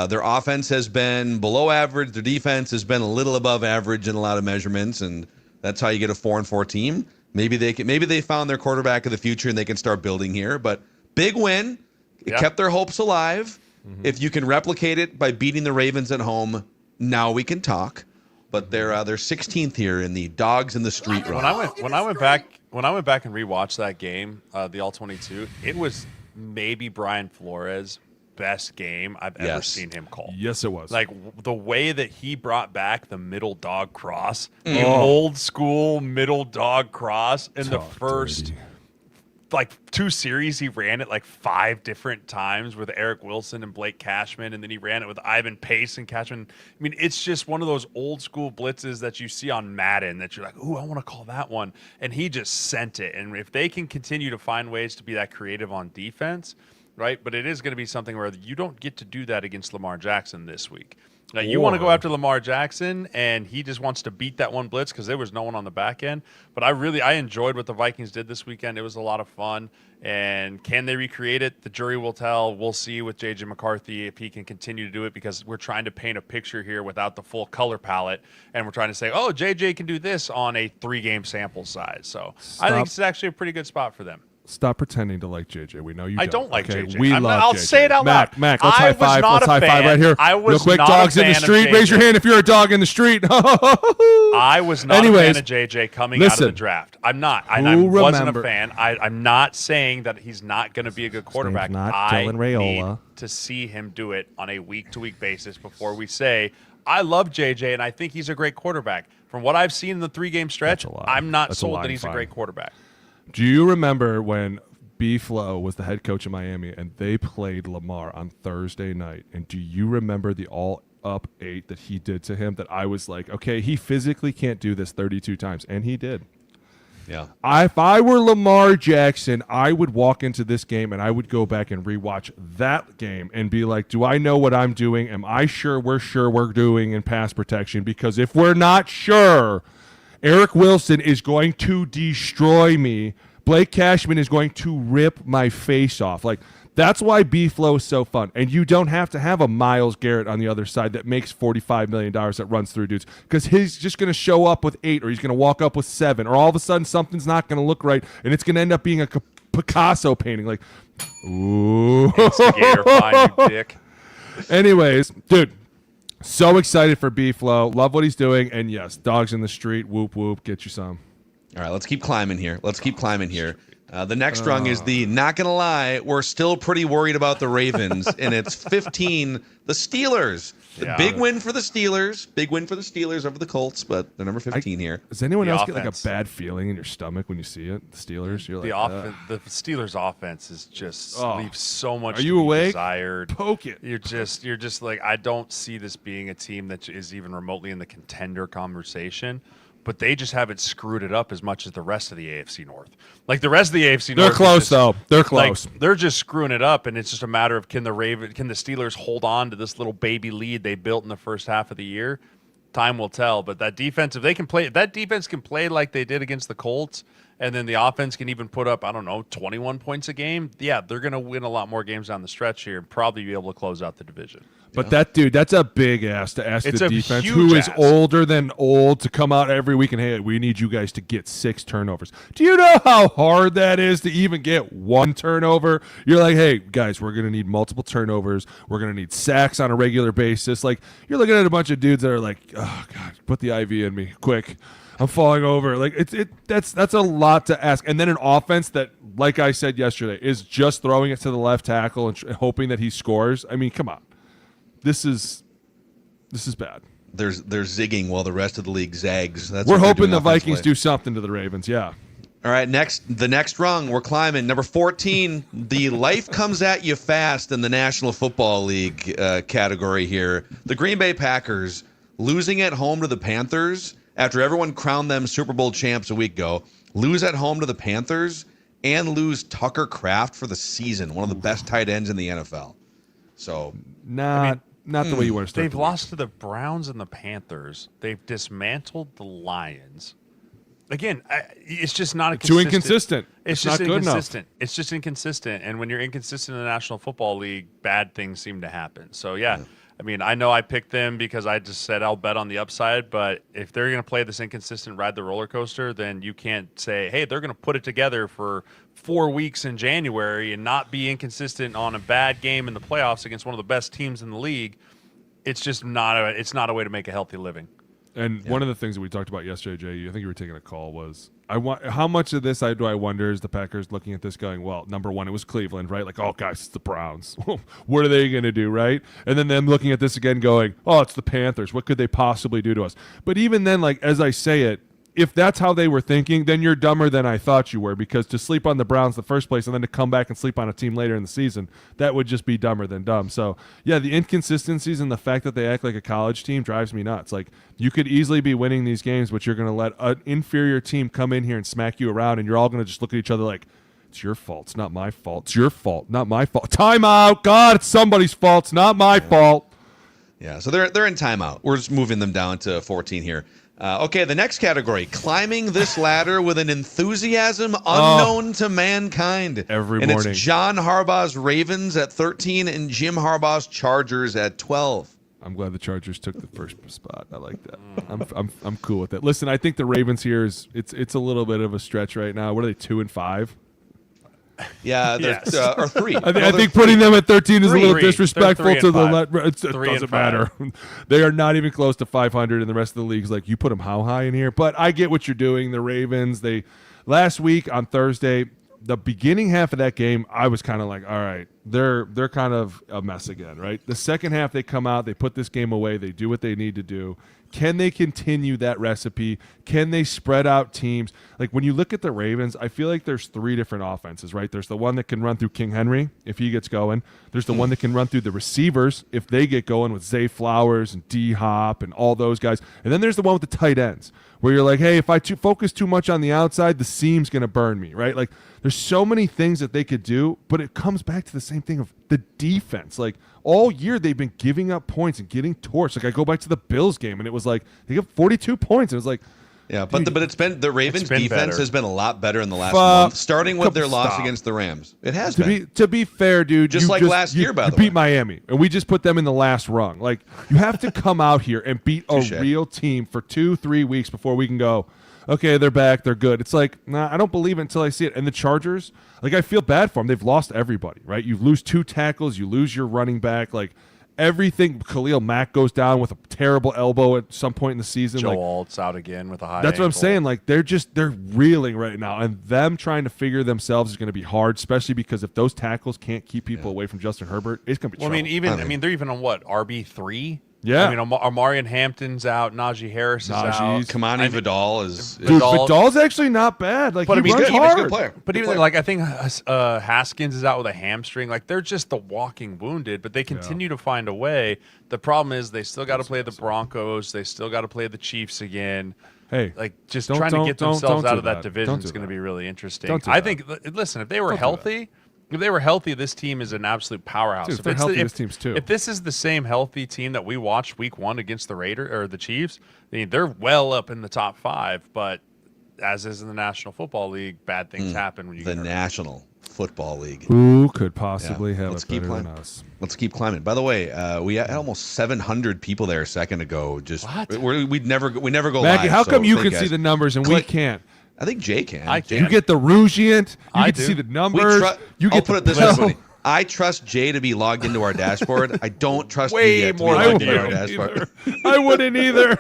Their offense has been below average. Their defense has been a little above average in a lot of measurements, and that's how you get a 4-4 team. Maybe they found their quarterback of the future and they can start building here. But big win. It kept their hopes alive. Mm-hmm. If you can replicate it by beating the Ravens at home, now we can talk. But they're 16th here in the dogs in the street run. When I went back and rewatched that game, the All-22, it was maybe Brian Flores' best game I've ever seen him call. Yes, it was. Like the way that he brought back the middle dog cross, the old school middle dog cross in the first like 2 series, he ran it like 5 different times with Eric Wilson and Blake Cashman, and then he ran it with Ivan Pace and Cashman. I mean, it's just one of those old school blitzes that you see on Madden that you're like, ooh, I want to call that one. And he just sent it. And if they can continue to find ways to be that creative on defense, right? But it is going to be something where you don't get to do that against Lamar Jackson this week. Now, you want to go after Lamar Jackson, and he just wants to beat that one blitz because there was no one on the back end. But I enjoyed what the Vikings did this weekend. It was a lot of fun. And can they recreate it? The jury will tell. We'll see with J.J. McCarthy if he can continue to do it, because we're trying to paint a picture here without the full color palette. And we're trying to say, oh, J.J. can do this on a 3-game sample size. So I think it's actually a pretty good spot for them. Stop pretending to like JJ. We know you. I don't like okay? JJ. We love I'll JJ. say it out loud. Mac, let's high five. Let's high five right here. I was real quick. not Dogs a in the fan street. of Raise your JJ. hand if you're a dog in the street. I was not a fan of JJ coming out of the draft. I'm not. I wasn't a fan. I'm not saying that he's not going to be a good quarterback. I need to see him do it on a week-to-week basis before we say, I love JJ and I think he's a great quarterback. From what I've seen in the 3-game stretch, I'm not sold that he's a great quarterback. Do you remember when B-Flow was the head coach of Miami, and they played Lamar on Thursday night? And do you remember the all-up 8 that he did to him? That I was like, okay, he physically can't do this 32 times, and he did. Yeah. If I were Lamar Jackson, I would walk into this game and I would go back and rewatch that game and be like, do I know what I'm doing? Am I sure we're doing in pass protection? Because if we're not sure, Eric Wilson is going to destroy me. Blake Cashman is going to rip my face off. Like, that's why B-Flow is so fun. And you don't have to have a Myles Garrett on the other side that makes $45 million that runs through dudes, because he's just going to show up with 8, or he's going to walk up with 7, or all of a sudden something's not going to look right, and it's going to end up being a Picasso painting. Like, ooh. Instigator, fine, you dick. Anyways, dude, so excited for B-Flow. Love what he's doing. And yes, dogs in the street, whoop, whoop, get you some. All right, let's keep climbing here. The next rung is the not going to lie, we're still pretty worried about the Ravens, and it's 15, the Steelers. Yeah. Big win for the Steelers over the Colts, but they're number 15 here. Does anyone else get like a bad feeling in your stomach when you see it? The Steelers? You're like, the Steelers offense is just leaves so much Are you awake? desired. Poke it. You're just like, I don't see this being a team that is even remotely in the contender conversation. But they just haven't screwed it up as much as the rest of the AFC North. Like the rest of the AFC North, they're close though. They're close. Like, they're just screwing it up, and it's just a matter of can the Steelers hold on to this little baby lead they built in the first half of the year? Time will tell. But that defense, if that defense can play like they did against the Colts, and then the offense can even put up, 21 points a game. Yeah, they're going to win a lot more games down the stretch here and probably be able to close out the division. But that's a big ask to ask the defense, who is older than old, to come out every week and, hey, we need you guys to get 6 turnovers. Do you know how hard that is to even get 1 turnover? You're like, hey, guys, we're going to need multiple turnovers. We're going to need sacks on a regular basis. Like, you're looking at a bunch of dudes that are like, oh, God, put the IV in me, quick. I'm falling over. Like, that's a lot to ask. And then an offense that, like I said yesterday, is just throwing it to the left tackle and hoping that he scores. I mean, come on. This is bad. They're zigging while the rest of the league zags. We're hoping the Vikings do something to the Ravens. Yeah. All right, the next rung, we're climbing. Number 14, the life comes at you fast in the National Football League category here. The Green Bay Packers losing at home to the Panthers after everyone crowned them Super Bowl champs a week ago. Lose at home to the Panthers and lose Tucker Kraft for the season, one of the best tight ends in the NFL. So not the way you want to start. They've lost to the Browns and the Panthers. They've dismantled the Lions. Again, it's just not too inconsistent. It's just not inconsistent. Good enough. It's just inconsistent. And when you're inconsistent in the National Football League, bad things seem to happen. So, yeah. I mean, I know I picked them because I just said I'll bet on the upside, but if they're going to play this inconsistent ride the roller coaster, then you can't say, hey, they're going to put it together for 4 weeks in January and not be inconsistent on a bad game in the playoffs against one of the best teams in the league. It's just not a way to make a healthy living. And one of the things that we talked about yesterday, Jay, I think you were taking a call, was how much of this do I wonder is the Packers looking at this going, well, number one, it was Cleveland, right? Like, oh, guys, it's the Browns. What are they going to do, right? And then them looking at this again going, oh, it's the Panthers. What could they possibly do to us? But even then, like, as I say it, if that's how they were thinking, then you're dumber than I thought you were, because to sleep on the Browns the first place and then to come back and sleep on a team later in the season, that would just be dumber than dumb. So, yeah, the inconsistencies and the fact that they act like a college team drives me nuts. Like, you could easily be winning these games, but you're going to let an inferior team come in here and smack you around, and you're all going to just look at each other like, it's your fault. It's not my fault. It's your fault. Not my fault. Timeout. God, it's somebody's fault. It's not my fault. Yeah, so they're in timeout. We're just moving them down to 14 here. Okay, the next category, climbing this ladder with an enthusiasm unknown to mankind. Every and morning. It's John Harbaugh's Ravens at 13 and Jim Harbaugh's Chargers at 12. I'm glad the Chargers took the first spot. I like that. I'm cool with it. Listen, I think the Ravens here it's a little bit of a stretch right now. What are they, 2-5? Yeah, Yes. Or 3. I think putting them at 13 is a little Three. disrespectful They're to 3-5. the. It doesn't matter. They are not even close to 500, and the rest of the league's like, you put them how high in here? But I get what you're doing. The Ravens, last week on Thursday, the beginning half of that game, I was kind of like, all right, they're kind of a mess again, right? The second half, they come out, they put this game away, they do what they need to do. Can they continue that recipe? Can they spread out teams? Like, when you look at the Ravens, I feel like there's 3 different offenses, right? There's the one that can run through King Henry if he gets going. There's the one that can run through the receivers if they get going with Zay Flowers and D-Hop and all those guys. And then there's the one with the tight ends where you're like, hey, if I focus too much on the outside, the seam's going to burn me, right? Like, there's so many things that they could do, but it comes back to the same thing of the defense. Like, all year they've been giving up points and getting torched. Like, I go back to the Bills game, and it was like they got 42 points. And it was like, yeah, but it's been the Ravens' defense better. has been a lot better in the last month, starting with their loss Stop. against the Rams. It has been. To be fair, dude, Just like last year, by the you beat way. Miami, and we just put them in the last rung. Like, you have to come out here and beat a Touche. real team for 2-3 weeks before we can go, okay, they're back, they're good. It's like, nah, I don't believe it until I see it. And the Chargers, like, I feel bad for them. They've lost everybody, right? You lose 2 tackles, you lose your running back, like, everything. Khalil Mack goes down with a terrible elbow at some point in the season. Joe Like, Alt's out again with a high that's what I'm ankle. saying. Like, they're reeling right now, and them trying to figure themselves is going to be hard, especially because if those tackles can't keep people away from Justin Herbert, it's going to be Well, trouble. I mean, they're even on what, RB3? Yeah. I mean, Amarian Hampton's out. Najee Harris is out. Kamani Vidal is Dude, Vidal- Vidal's actually not bad. Like, But he I mean, runs he's a hard. good player. But Good even player. like, I think Haskins is out with a hamstring. Like, they're just the walking wounded, but they continue to find a way. The problem is they still got to play the Broncos. They still got to play the Chiefs again. Hey, Like, just don't- trying to don't- get don't- themselves don't out do of that that. division Don't is do going to that. be really interesting. Don't do I that. think, listen, if they were Don't do healthy, this team is an absolute powerhouse. Dude, if they're healthy, this team's too. If this is the same healthy team that we watched week 1 against the the Chiefs, I mean, they're well up in the top 5, but as is in the National Football League, bad things happen when you the get hurt. National Football League. Who could possibly have Let's it keep better than climbing. us? Let's keep climbing. By the way, we had almost 700 people there a second ago. Just What? we never go Maggie, live. how so come you thank can guys. see the numbers and we Click. can't? I think Jay can. I Jay- can. You get the Rougiant. You I get to do. see the We numbers. You I'll get put the it this way, bill. buddy. I trust Jay to be logged into our dashboard. I don't trust Way you yet to more be I logged than into our wouldn't dashboard. either. I wouldn't either.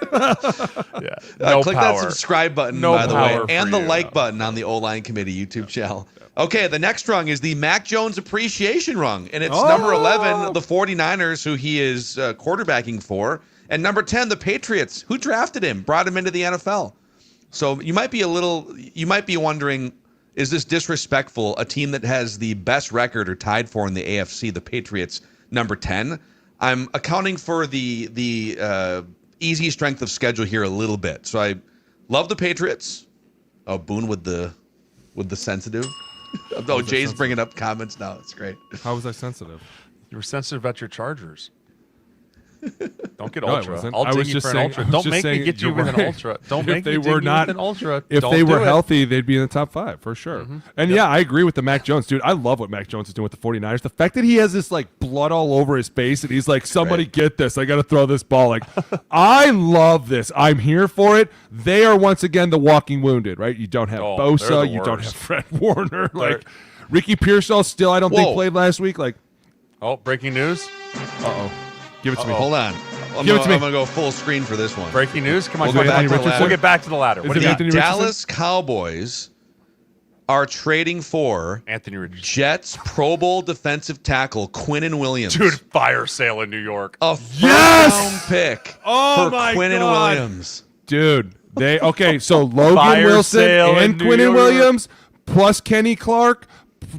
Yeah. No Click power. that subscribe button, No by the way, power for and the you. like button on the O-Line Committee YouTube channel. Okay, the next rung is the Mac Jones appreciation rung, and it's number 11, the 49ers, who he is quarterbacking for, and number 10, the Patriots, who drafted him, brought him into the NFL. So you might be wondering, is this disrespectful? A team that has the best record or tied for in the AFC, the Patriots, number 10. I'm accounting for the easy strength of schedule here a little bit. So I love the Patriots. Oh, Boone with the sensitive. Oh, Jay's bringing up comments now. It's great. How was I sensitive? You were sensitive about your Chargers. Don't get No, I ultra. wasn't. I'll I dig was you just for saying- an ultra. I was Don't just make me saying get you you're with an right. ultra. Don't If make they me were dig you not- with an ultra. If Don't they were do it. healthy, they'd be in the top 5 for sure. And yeah, I agree with the Mac Jones, dude. I love what Mac Jones is doing with the 49ers. The fact that he has this like blood all over his face and he's like, somebody get this. I got to throw this ball. Like, I love this. I'm here for it. They are once again the walking wounded, right? You don't have Oh, they're Bosa. the You don't worst. have Fred Warner. Like, Ricky Pearsall still, I don't think, Whoa. played last week. Like, Oh, breaking news. uh-oh. Give it to me. Hold on. I'm Give it to me. going to go full screen for this one. Breaking news. Come on, We'll come go on, back to the Richardson. ladder. We'll get back to the ladder. What Is do it you got? Anthony Richardson? Dallas Cowboys are trading for Anthony Richardson. Jets Pro Bowl defensive tackle Quinnen Williams. Dude, fire sale in New York. A first Yes! round pick Oh for my Quinnen God. Williams. Dude, So Logan Fire Wilson sale in and New Quinnen York. Williams plus Kenny Clark,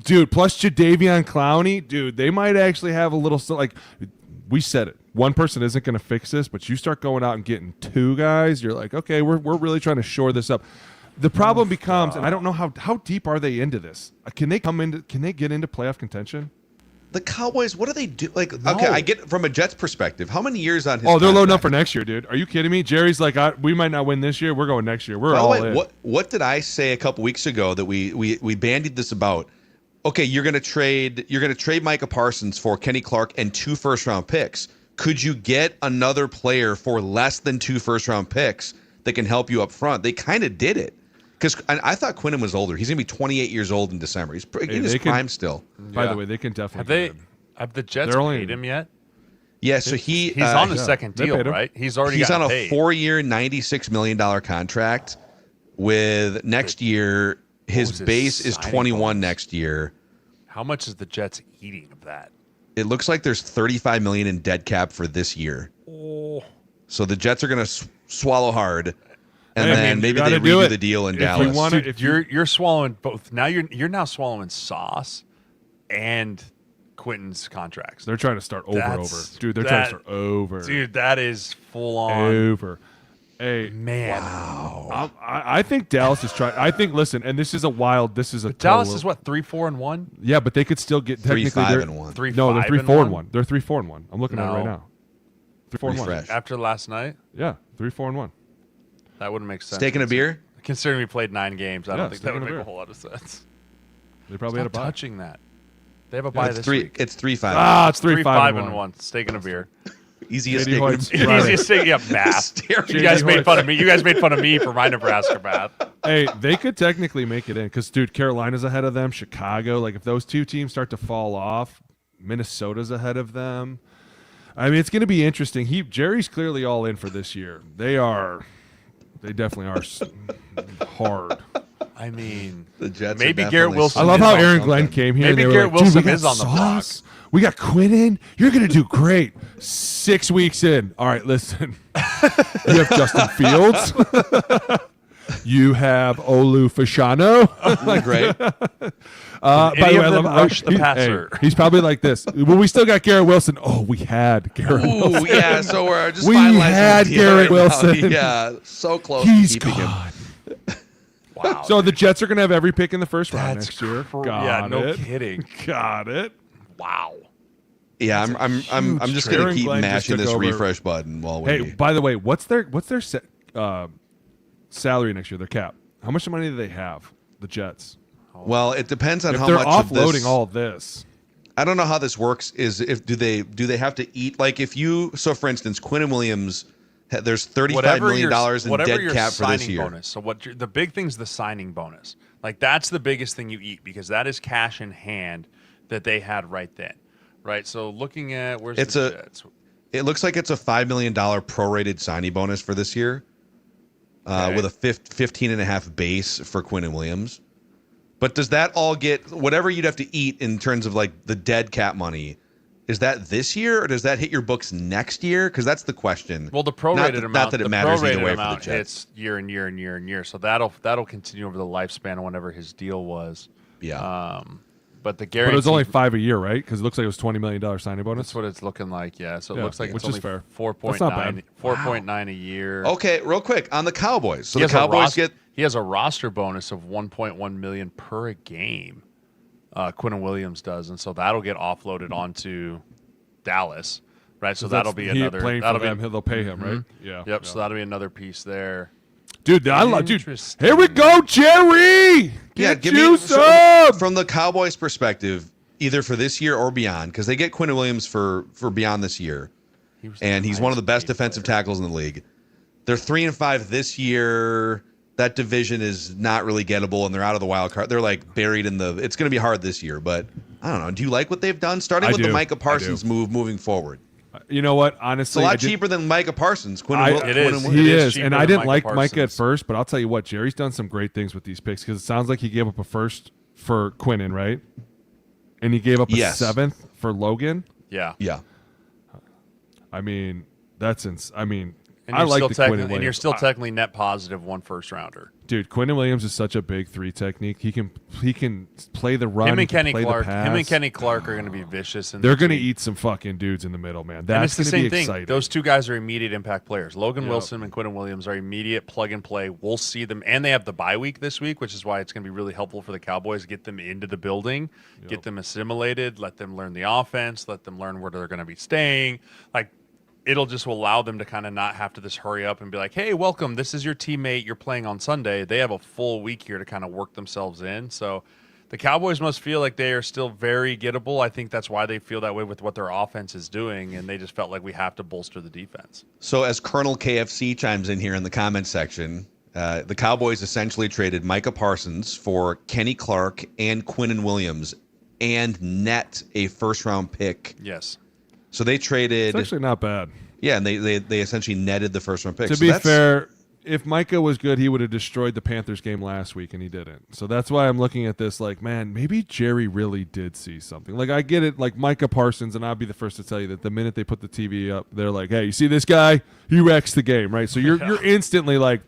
dude, plus Jadeveon Clowney, dude, they might actually have a little we said it. One person isn't going to fix this, but you start going out and getting two guys, you're like, okay, we're really trying to shore this up. The problem becomes, and I don't know how deep are they into this? Can they get into playoff contention? The Cowboys, what do they do? Like, okay, I get from a Jets perspective. How many years on his? Oh, they're loading up contract? for next year, dude. Are you kidding me? Jerry's like, we might not win this year. We're going next year. We're By the all way, in. what did I say a couple weeks ago that we bandied this about? Okay, you're gonna trade Micah Parsons for Kenny Clark and 2 first-round picks. Could you get another player for less than 2 first-round picks that can help you up front? They kind of did it. Because I thought Quinnen was older. He's going to be 28 years old in December. He's in his prime still. By the way, they can definitely. Have the Jets paid him yet? Yeah, so he's on the second deal, right? He's on a 4-year, $96 million contract with next year. His base is 21 next year. How much is the Jets eating of that? It looks like there's $35 million in dead cap for this year. Oh. So the Jets are going to swallow hard. And then maybe they redo the deal in Dallas. If you're swallowing both now, you're now swallowing Sauce and Quinton's contracts. They're trying to start over. Dude, they're trying to start over. Dude, that is full on over. Hey, man. Wow. I think Dallas is trying. I think, listen, and this is a Dallas is what, 3-4-1? Yeah, but they could still get technically 3-5-1. No, they're 3-4-1. They're 3-4-1. I'm looking at it right now. 3-4-1. After last night? Yeah, 3-4-1. That wouldn't make sense. Steak and a beer? Considering we played 9 games, I don't think that would make a whole lot of sense. They probably had a bye. Touching that. They have a bye this week. It's 3-5. Ah, it's 3-5-1. Steak and a beer. Easiest steak and a beer. Easiest steak. Yeah, math. You guys made fun of me. You guys made fun of me for my Nebraska math. Hey, they could technically make it in because, dude, Carolina's ahead of them. Chicago. Like, if those two teams start to fall off, Minnesota's ahead of them. I mean, it's going to be interesting. Jerry's clearly all in for this year. They definitely are hard. I mean, the Jets maybe Garrett Wilson. I love how Aaron Glenn came here. Maybe and Garrett like, Wilson we is on the block. We got Quinnen. You're going to do great. 6 weeks in. All right, listen. You have Justin Fields. You have Olu Fashanu. Great. By the way, I love rush the passer. He's probably like this. Well, we still got Garrett Wilson. Oh, we had Garrett Wilson. Yeah, so we're just we had Garrett Wilson. Yeah, so close He's to keeping gone. him. Wow. So the Jets are going to have every pick in the first round next year. No kidding. Got it. Wow. Yeah, I'm just going to keep mashing this refresh button while we. Hey, by the way, what's their salary next year? Their cap. How much money do they have? The Jets. Well, it depends on if how they're much offloading of this, all this. I don't know how this works. Do they have to eat? Like if you for instance, Quinnen Williams, there's $35 million in dead cap for this year. Bonus. So the big thing's the signing bonus. Like that's the biggest thing you eat because that is cash in hand that they had right then. Right. So looking at Jets? It looks like it's a $5 million prorated signing bonus for this year, with a 15.5 base for Quinnen Williams. But does that all get whatever you'd have to eat in terms of like the dead cap money? Is that this year or does that hit your books next year? Because that's the question. Well, the prorated amount. Not that it matters either way for the Jets. It's year and year and year and year. So that'll continue over the lifespan of whenever his deal was. Yeah. But the guarantee. But it was only 5 a year, right? Because it looks like it was $20 million signing bonus. That's what it's looking like. Yeah. So it looks like which it's is only fair. 4.9. 4.9 a year. Okay, real quick on the Cowboys. So the Cowboys He has a roster bonus of $1.1 million per game. Quinnen Williams does, and so that'll get offloaded onto Dallas, right? So that'll be another. That'll be they'll pay him, right? Yeah. Yep. So that'll be another piece there. Dude, here we go, Jerry. Give me some. From the Cowboys' perspective, either for this year or beyond, because they get Quinnen Williams for beyond this year, and he's one of the best defensive tackles in the league. They're 3-5 this year. That division is not really gettable, and they're out of the wild card. They're like buried in the. It's going to be hard this year, but I don't know. Do you like what they've done? Starting with the Micah Parsons move, moving forward. You know what? Honestly, it's a lot cheaper than Micah Parsons. It is. He is, and I didn't like Micah at first, but I'll tell you what, Jerry's done some great things with these picks because it sounds like he gave up a first for Quinnen, right? And he gave up a 7th for Logan. Yeah. Yeah. I mean, And I you're like still the Quinnen and you're Williams. still technically net positive 1 first rounder. Dude, Quinnen Williams is such a big 3 technique. He can play the run. Him and Kenny play Clark. The pass. Him and Kenny Clark are going to be vicious. They're going to eat some fucking dudes in the middle, man. That's and it's the going to same be thing. exciting. Those two guys are immediate impact players. Logan Wilson and Quinnen Williams are immediate plug and play. We'll see them, and they have the bye week this week, which is why it's going to be really helpful for the Cowboys. Get them into the building, get them assimilated, let them learn the offense, let them learn where they're going to be staying. Like, it'll just allow them to kind of not have to just hurry up and be like, hey, welcome, this is your teammate, you're playing on Sunday. They have a full week here to kind of work themselves in. So the Cowboys must feel like they are still very gettable. I think that's why they feel that way with what their offense is doing, and they just felt like we have to bolster the defense. So as Colonel KFC chimes in here in the comments section, the Cowboys essentially traded Micah Parsons for Kenny Clark and Quinnen Williams and net a first-round pick. Yes. So they traded. It's actually not bad. Yeah, and they essentially netted the first round pick. To be fair, if Micah was good, he would have destroyed the Panthers game last week, and he didn't. So that's why I'm looking at this like, man, maybe Jerry really did see something. Like, I get it, like Micah Parsons, and I'll be the first to tell you that the minute they put the TV up, they're like, hey, you see this guy? He wrecks the game, right? So you're instantly like,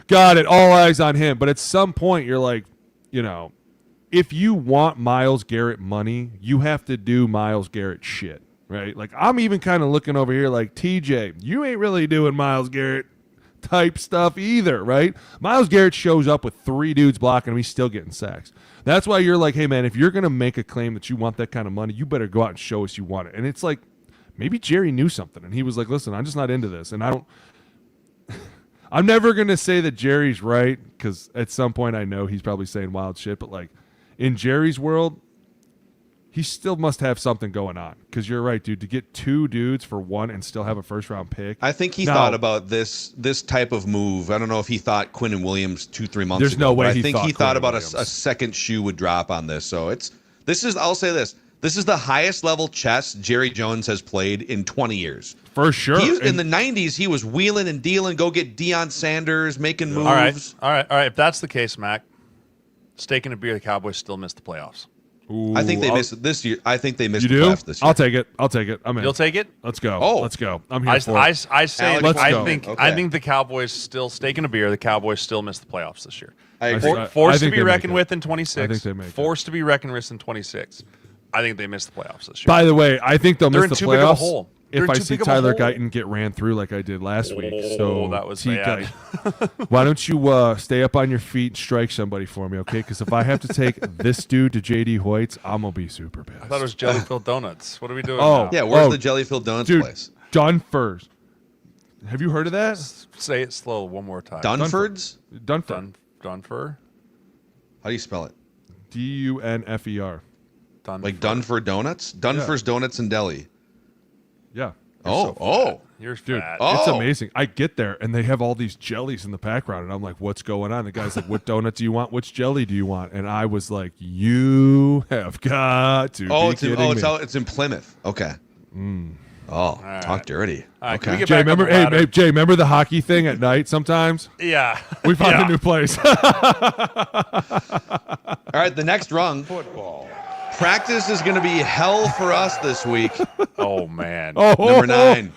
got it, all eyes on him. But at some point, you're like, you know, if you want Myles Garrett money, you have to do Myles Garrett shit. Right? Like, I'm even kind of looking over here like, TJ, you ain't really doing Myles Garrett type stuff either, right? Myles Garrett shows up with 3 dudes blocking him. He's still getting sacks. That's why you're like, hey, man, if you're going to make a claim that you want that kind of money, you better go out and show us you want it. And it's like, maybe Jerry knew something. And he was like, listen, I'm just not into this. And I'm never going to say that Jerry's right, because at some point I know he's probably saying wild shit. But, like, in Jerry's world, he still must have something going on, because you're right, dude. To get 2 dudes for 1 and still have a first-round pick. I think he thought about this type of move. I don't know if he thought Quinnen Williams 2-3 months There's ago. no way I think he thought about a second shoe would drop on this. So I'll say this. This is the highest level chess Jerry Jones has played in 20 years. For sure. In the 90s, he was wheeling and dealing, go get Deion Sanders, making moves. All right. If that's the case, Mac, steak and a beer, the Cowboys still missed the playoffs. Ooh, I think they missed it this year. I think they missed the playoffs this year. I'll take it. I'm in. You'll take it? Let's go. Oh. Let's go. I'm here for it. I say Alex, I think the Cowboys still, steak and a beer, the Cowboys still missed the playoffs this year. I agree. Forced to think be they reckoned make it. with in 26. I think they make it. Forced to be reckoned with in 26. I think they missed the playoffs this year. By the way, I think they'll They're miss in the too big of a playoffs hole. They're if in I too see big of a Tyler hole. Guyton get ran through like I did last week. So that was TK, bad. why don't you stay up on your feet and strike somebody for me, okay? Because if I have to take this dude to J.D. Hoyt's, I'm going to be super pissed. I thought it was jelly-filled donuts. What are we doing Oh. now? Yeah, where's the Jelly-filled Donuts Dude, place? Dunford. Have you heard of that? Say it slow one more time. Dunford's? Dunford. Dunfer? How do you spell it? Dunfer. Like Dunford Donuts? Dunfer's Donuts in Delhi. Yeah. You're Dude, fat. it's amazing. I get there, and they have all these jellies in the background, and I'm like, what's going on? The guy's like, what donut do you want? Which jelly do you want? And I was like, you have got to be kidding me. It's in Plymouth. Okay. Talk dirty. All right, can we Okay. get Jay, back on remember, the ladder? hey, Jay, remember the hockey thing at night sometimes? Yeah. We found a new place. All right, the next rung. Football. Practice is going to be hell for us this week. Oh, man. Number 9,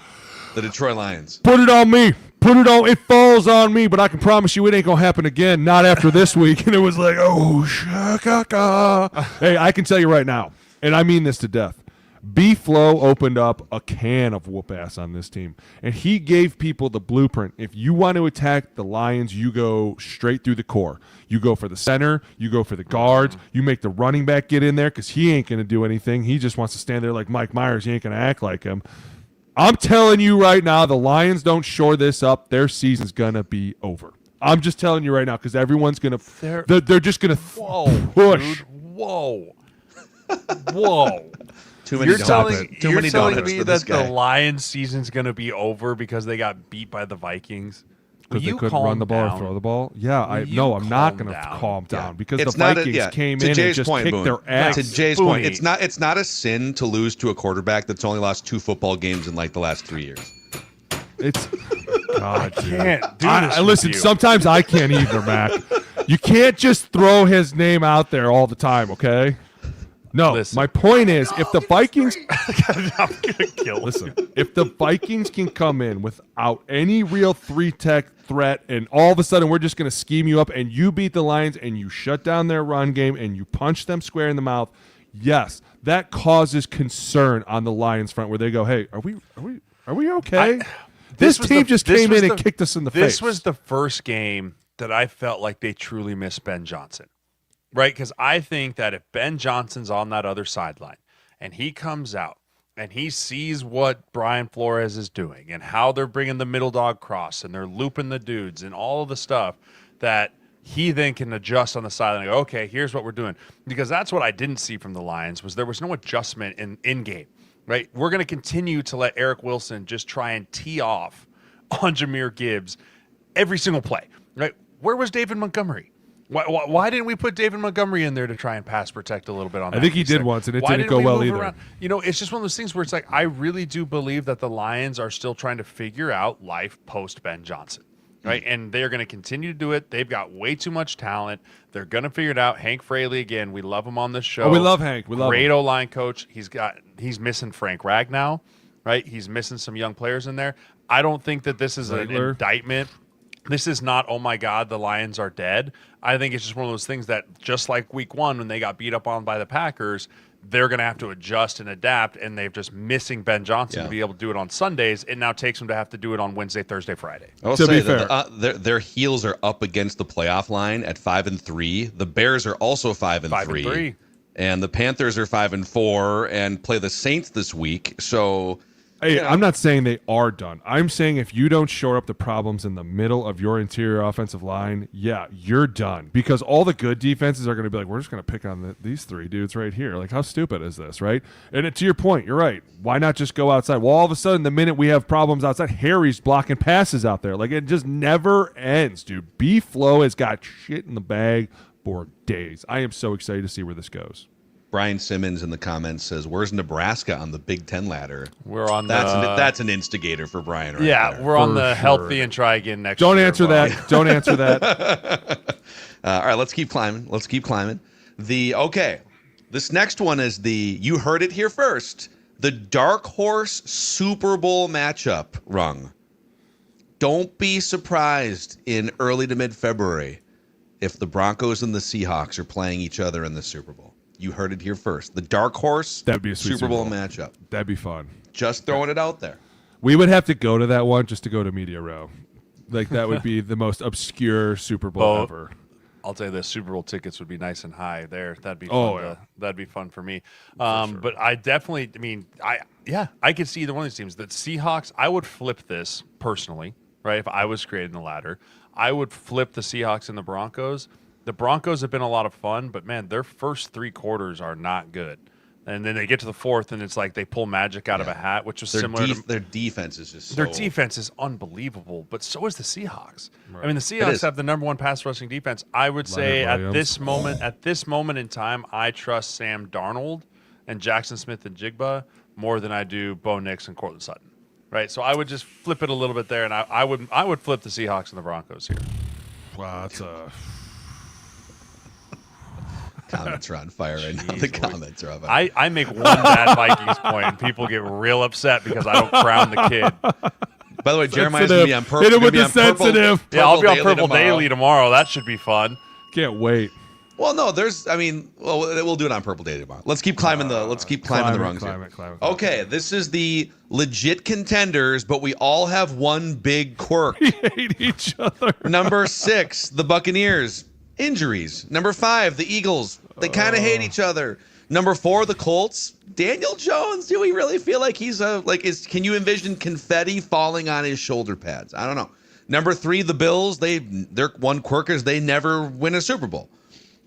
the Detroit Lions. Put it on me. It falls on me, but I can promise you it ain't going to happen again, not after this week. And it was like, oh, shaka. Hey, I can tell you right now, and I mean this to death, B-Flow opened up a can of whoop ass on this team, and he gave people the blueprint. If you want to attack the Lions, you go straight through the core. You go for the center, you go for the guards, you make the running back get in there because he ain't going to do anything. He just wants to stand there like Mike Myers. He ain't going to act like him. I'm telling you right now, the Lions don't shore this up, their season's going to be over. I'm just telling you right now because everyone's going to – they're just going to push. Dude. Whoa. Too many donuts. Too many donuts me for that this guy. the Lions season's going to be over because they got beat by the Vikings? Because they couldn't run the ball or throw the ball? Yeah, I'm not going to calm down because the Vikings came in and just kicked their ass. To Jay's point, it's not a sin to lose to a quarterback that's only lost 2 football games in like the last 3 years. It's God, dude. Can't do this. Listen, sometimes I can't either, Mac. You can't just throw his name out there all the time, okay? No, Listen. my point is, if the Vikings I'm gonna kill him. listen, if the Vikings can come in without any real three-tech threat, and all of a sudden we're just going to scheme you up, and you beat the Lions, and you shut down their run game, and you punch them square in the mouth, yes, that causes concern on the Lions front, where they go, "Hey, are we okay?" This team just came in and kicked us in the face. This was the first game that I felt like they truly missed Ben Johnson. Right, because I think that if Ben Johnson's on that other sideline and he comes out and he sees what Brian Flores is doing and how they're bringing the middle dog cross and they're looping the dudes and all of the stuff, that he then can adjust on the sideline and go, okay, here's what we're doing. Because that's what I didn't see from the Lions, was there was no adjustment in game. Right, we're going to continue to let Eric Wilson just try and tee off on Jahmyr Gibbs every single play. Right, where was David Montgomery? Why didn't we put David Montgomery in there to try and pass protect a little bit on that? I think he did once, and it didn't go well either. Around? You know, it's just one of those things where it's like, I really do believe that the Lions are still trying to figure out life post Ben Johnson, right? And they're going to continue to do it. They've got way too much talent. They're going to figure it out. Hank Fraley, again, we love him on this show. Oh, we love Hank. We love Great him. O-line coach. He's missing Frank Ragnow, right? He's missing some young players in there. I don't think that this is an indictment. This is not, oh my God, the Lions are dead. I think it's just one of those things that, just like week one when they got beat up on by the Packers, they're going to have to adjust and adapt, and they're just missing Ben Johnson to be able to do it on Sundays. It now takes them to have to do it on Wednesday, Thursday, Friday. I'll say that their heels are up against the playoff line at 5-3. The Bears are also 5-3. And the Panthers are 5-4 and play the Saints this week. So... Hey, I'm not saying they are done. I'm saying if you don't shore up the problems in the middle of your interior offensive line, yeah, you're done. Because all the good defenses are going to be like, we're just going to pick on these three dudes right here. Like, how stupid is this, right? And to your point, you're right. Why not just go outside? Well, all of a sudden, the minute we have problems outside, Harry's blocking passes out there. Like, it just never ends, dude. B-Flow has got shit in the bag for days. I am so excited to see where this goes. Brian Simmons in the comments says, "Where's Nebraska on the Big Ten ladder?" We're on that's an instigator for Brian. Right there. We're on the healthy and try again next. Don't year. Answer that. Don't answer that. All right, let's keep climbing. This next one is you heard it here first. The dark horse Super Bowl matchup rung. Don't be surprised in early to mid-February if the Broncos and the Seahawks are playing each other in the Super Bowl. You heard it here first. The dark horse That'd be a sweet Super Bowl matchup. That'd be fun. Just throwing it out there. We would have to go to that one just to go to Media Row. Like, that would be the most obscure Super Bowl ever. I'll tell you this, Super Bowl tickets would be nice and high there. That'd be fun. That'd be fun for me. Sure. But I definitely, I could see either one of these teams. The Seahawks, I would flip this personally, right? If I was creating the ladder, I would flip the Seahawks and the Broncos. The Broncos have been a lot of fun, but man, their first three quarters are not good. And then they get to the fourth, and it's like they pull magic out of a hat, which was similar to their defense is just their defense is unbelievable, but so is the Seahawks. Right. I mean, the Seahawks have the number one pass rushing defense. I would say at this moment in time, I trust Sam Darnold and Jackson Smith and Jigba more than I do Bo Nix and Cortland Sutton. Right, so I would just flip it a little bit there, and I would flip the Seahawks and the Broncos here. Wow, that's comments are on fire right now. The comments are on fire. I make one bad Vikings point, and people get real upset because I don't crown the kid. By the way, Jeremiah's going to be on purple. Hit him with the sensitive. Yeah, I'll be on Purple Daily tomorrow. That should be fun. Can't wait. Well, no, we'll do it on Purple Daily tomorrow. Let's keep climbing the rungs here. Okay, this is the legit contenders, but we all have one big quirk. We hate each other. Number 6, the Buccaneers. Injuries. Number 5, the Eagles. They kind of hate each other. Number 4, the Colts. Daniel Jones. Do we really feel like can you envision confetti falling on his shoulder pads? I don't know. Number 3, the Bills. Their one quirk is they never win a Super Bowl.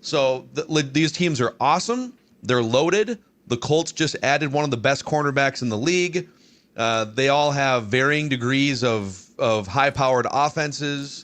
So these teams are awesome. They're loaded. The Colts just added one of the best cornerbacks in the league. They all have varying degrees of high-powered offenses.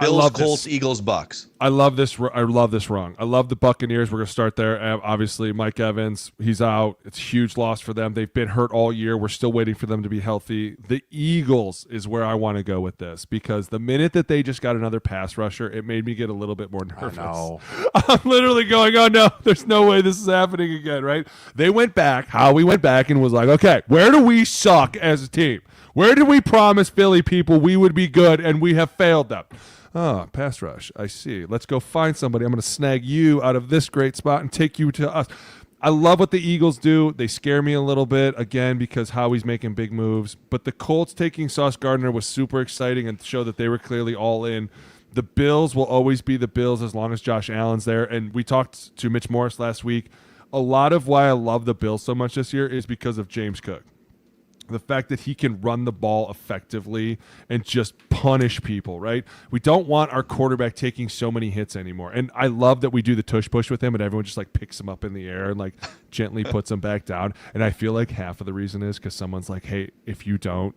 Bills, Colts, Eagles, Bucks. I love this rung. I love the Buccaneers. We're going to start there. Obviously, Mike Evans, he's out. It's a huge loss for them. They've been hurt all year. We're still waiting for them to be healthy. The Eagles is where I want to go with this because the minute that they just got another pass rusher, it made me get a little bit more nervous. I know. I'm literally going, oh, no, there's no way this is happening again, right? They went back, Howie went back and was like, okay, where do we suck as a team? Where did we promise Philly people we would be good and we have failed them? Oh, pass rush. I see. Let's go find somebody. I'm going to snag you out of this great spot and take you to us. I love what the Eagles do. They scare me a little bit, again, because Howie's making big moves. But the Colts taking Sauce Gardner was super exciting and showed that they were clearly all in. The Bills will always be the Bills as long as Josh Allen's there. And we talked to Mitch Morris last week. A lot of why I love the Bills so much this year is because of James Cook. The fact that he can run the ball effectively and just punish people, right? We don't want our quarterback taking so many hits anymore. And I love that we do the tush push with him and everyone just like picks him up in the air and like gently puts him back down. And I feel like half of the reason is because someone's like, hey, if you don't,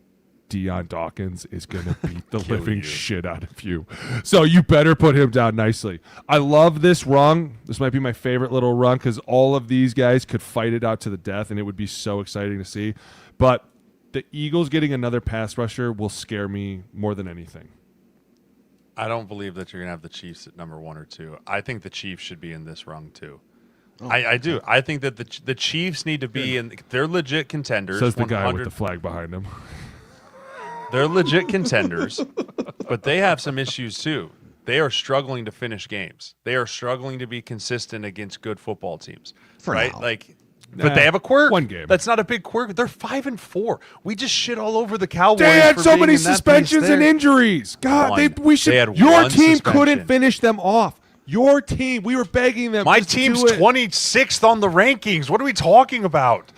Deion Dawkins is going to beat the living shit out of you. So you better put him down nicely. I love this rung. This might be my favorite little rung because all of these guys could fight it out to the death and it would be so exciting to see. But the Eagles getting another pass rusher will scare me more than anything. I don't believe that you're going to have the Chiefs at number 1 or 2. I think the Chiefs should be in this rung too. Oh, I do. I think that the Chiefs need to be in. They're legit contenders. Says the guy with the flag behind him. They're legit contenders, but they have some issues too. They are struggling to finish games. They are struggling to be consistent against good football teams. Right? Now. But they have a quirk. One game. That's not a big quirk. They're 5-4. We just shit all over the Cowboys. They had for so being many in that suspensions place and there. injuries. God, we should. They had Your one team suspension. couldn't finish them off. Your team. We were begging them. My just to team's do it. 26th on the rankings. What are we talking about?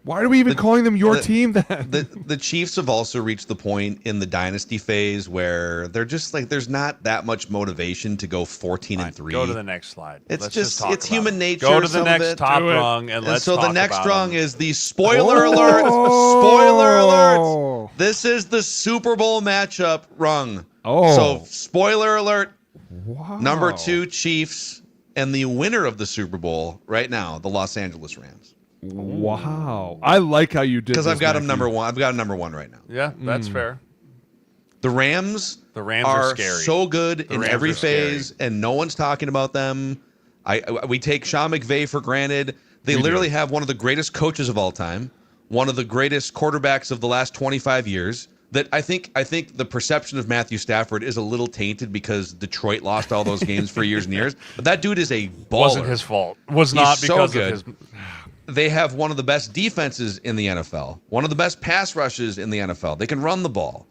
Why are we even calling them your team then? The Chiefs have also reached the point in the dynasty phase where they're just like there's not that much motivation to go 14-3. Go to the next slide. It's Let's just talk it's about human it. nature. Go to the some of next it. top Do it. rung and let's so talk the next about rung them. is the spoiler alert. Spoiler alert. This is the Super Bowl matchup rung. Oh. So spoiler alert. Wow. Number 2 Chiefs and the winner of the Super Bowl right now, the Los Angeles Rams. Wow. I like how you did this. Because I've got Matthew. him number 1. I've got him number 1 right now. Yeah, that's fair. The Rams are scary. so good in Rams every are scary. phase, and no one's talking about them. We take Sean McVay for granted. They literally have one of the greatest coaches of all time, one of the greatest quarterbacks of the last 25 years. That I think the perception of Matthew Stafford is a little tainted because Detroit lost all those games for years and years. But that dude is a baller. Wasn't his fault. Was not He's so because good. of his. They have one of the best defenses in the NFL, one of the best pass rushes in the NFL. They can run the ball.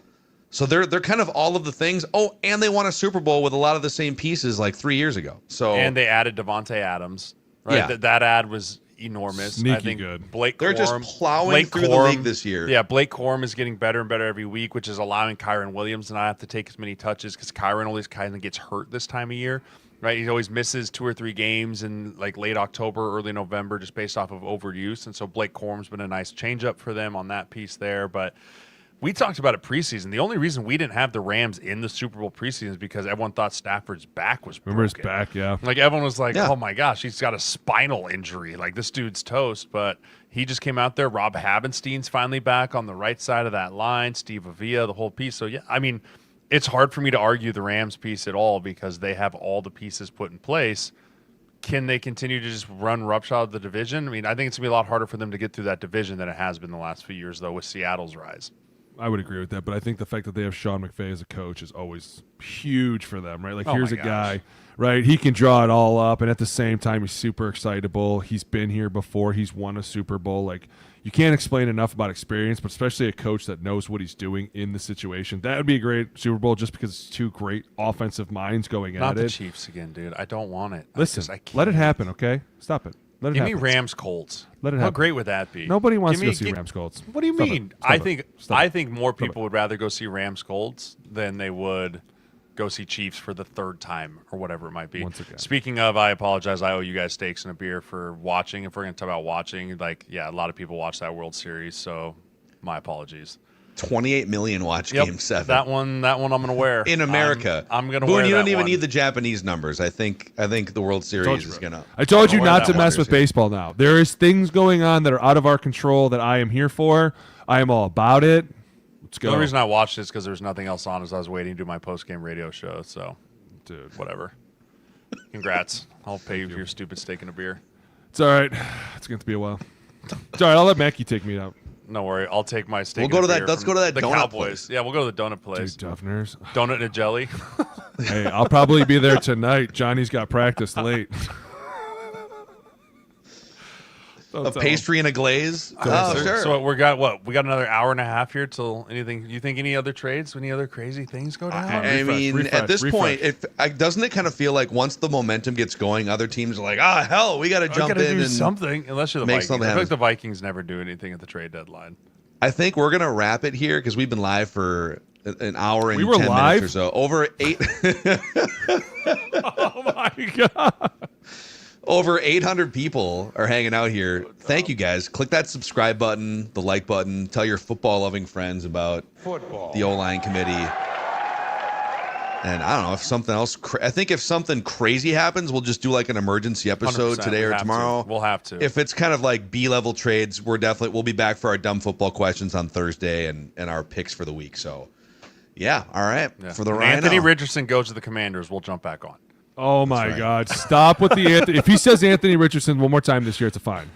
So they're kind of all of the things. Oh, and they won a Super Bowl with a lot of the same pieces like 3 years ago. So And they added Devontae Adams. Right? Yeah. That ad was enormous. Sneaky I think good. Blake they're just Corum- plowing Blake through the Corum- league this year. Yeah, Blake Corum is getting better and better every week, which is allowing Kyron Williams to not have to take as many touches because Kyron always kind of gets hurt this time of year. Right, he always misses 2 or 3 games in like late October, early November, just based off of overuse. And so Blake Corum's been a nice changeup for them on that piece there. But we talked about it preseason. The only reason we didn't have the Rams in the Super Bowl preseason is because everyone thought Stafford's back was broken. Remember his back, yeah. Like everyone was like, Yeah. "Oh my gosh, he's got a spinal injury. Like this dude's toast." But he just came out there. Rob Havenstein's finally back on the right side of that line. Steve Avila, the whole piece. So yeah, I mean. It's hard for me to argue the Rams piece at all because they have all the pieces put in place. Can they continue to just run roughshod the division? I mean, I think it's going to be a lot harder for them to get through that division than it has been the last few years, though, with Seattle's rise. I would agree with that, but I think the fact that they have Sean McVay as a coach is always huge for them, right? Like, Oh here's my a gosh. guy, right? He can draw it all up, and at the same time, he's super excitable. He's been here before. He's won a Super Bowl. Like, you can't explain enough about experience, but especially a coach that knows what he's doing in the situation. That would be a great Super Bowl just because it's 2 great offensive minds going Not at the it. Chiefs again, dude. I don't want it. Listen, I can't. let it happen, okay? Stop it. Let it Give me happen. Rams Colts. Let it How happen. great would that be? Nobody wants Give to go me- see Rams Colts. What do you Stop mean? it. Stop I it. think Stop I it. think more Stop it. people would rather go see Rams Colts than they would go see Chiefs for the 3rd time or whatever it might be. Once again. Speaking of, I apologize. I owe you guys steaks and a beer for watching. If we're going to talk about watching, like, yeah, a lot of people watch that World Series, so my apologies. 28 million watch Game 7. That one I'm going to wear. In America. I'm going to Boone, wear you that don't even one. need the Japanese numbers. I think the World Series is going to. I told you not to mess wonders with here. baseball now. There is things going on that are out of our control that I am here for. I am all about it. Let's go. The only reason I watched this because there was nothing else on as I was waiting to do my post-game radio show. So, Dude, whatever. Congrats. I'll pay you for your stupid steak and a beer. it's all right. It's going to be a while. It's all right. I'll let Mackie take me out. No worry. I'll take my steak. We'll go and to a that- beer let's from go to that the donut Cowboys. place. Yeah, we'll go to the donut place. Dude, Duffner's. Donut and a jelly. Hey, I'll probably be there tonight. Johnny's got practice late. A pastry and a glaze? So- Sure. So we got another hour and a half here till anything. You think any other trades, any other crazy things go down? I mean, at this point, doesn't it kind of feel like once the momentum gets going, other teams are like, hell, we got to jump in do and something. Unless you're the make Vikings. something I feel like happen. the Vikings never do anything at the trade deadline. I think we're gonna wrap it here because we've been live for an hour and We were 10 live? minutes or so. Over 800 people are hanging out here. Thank you guys. Click that subscribe button, the like button. Tell your football loving friends about the O-line committee. And I don't know if something else. I think if something crazy happens, we'll just do like an emergency episode 100%. today We or have tomorrow. to. We'll have to. If it's kind of like B-level trades, we'll be back for our dumb football questions on Thursday and our picks for the week. So, yeah, all right. Yeah. For the When Rhino. Anthony Richardson goes to the Commanders, we'll jump back on. Oh my right. God! Stop with the Anthony. If he says Anthony Richardson one more time this year, it's a fine.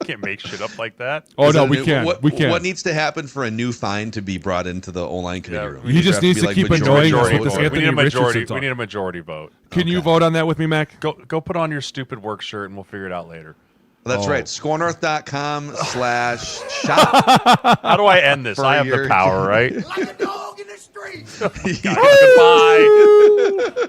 Can't make shit up like that. Oh Is no, it- we can. What, We can. what needs to happen for a new fine to be brought into the O-line committee Yeah, room? he He just needs to keep annoying us with this We Anthony need a majority. Richardson talk. We need a majority vote. Can you vote on that with me, Mac? Go put on your stupid work shirt and we'll figure it out later. That's Oh. right. ScoreNorth.com/shop. How do I end this? For I have your- the power, right? Like a dog in the street. Goodbye.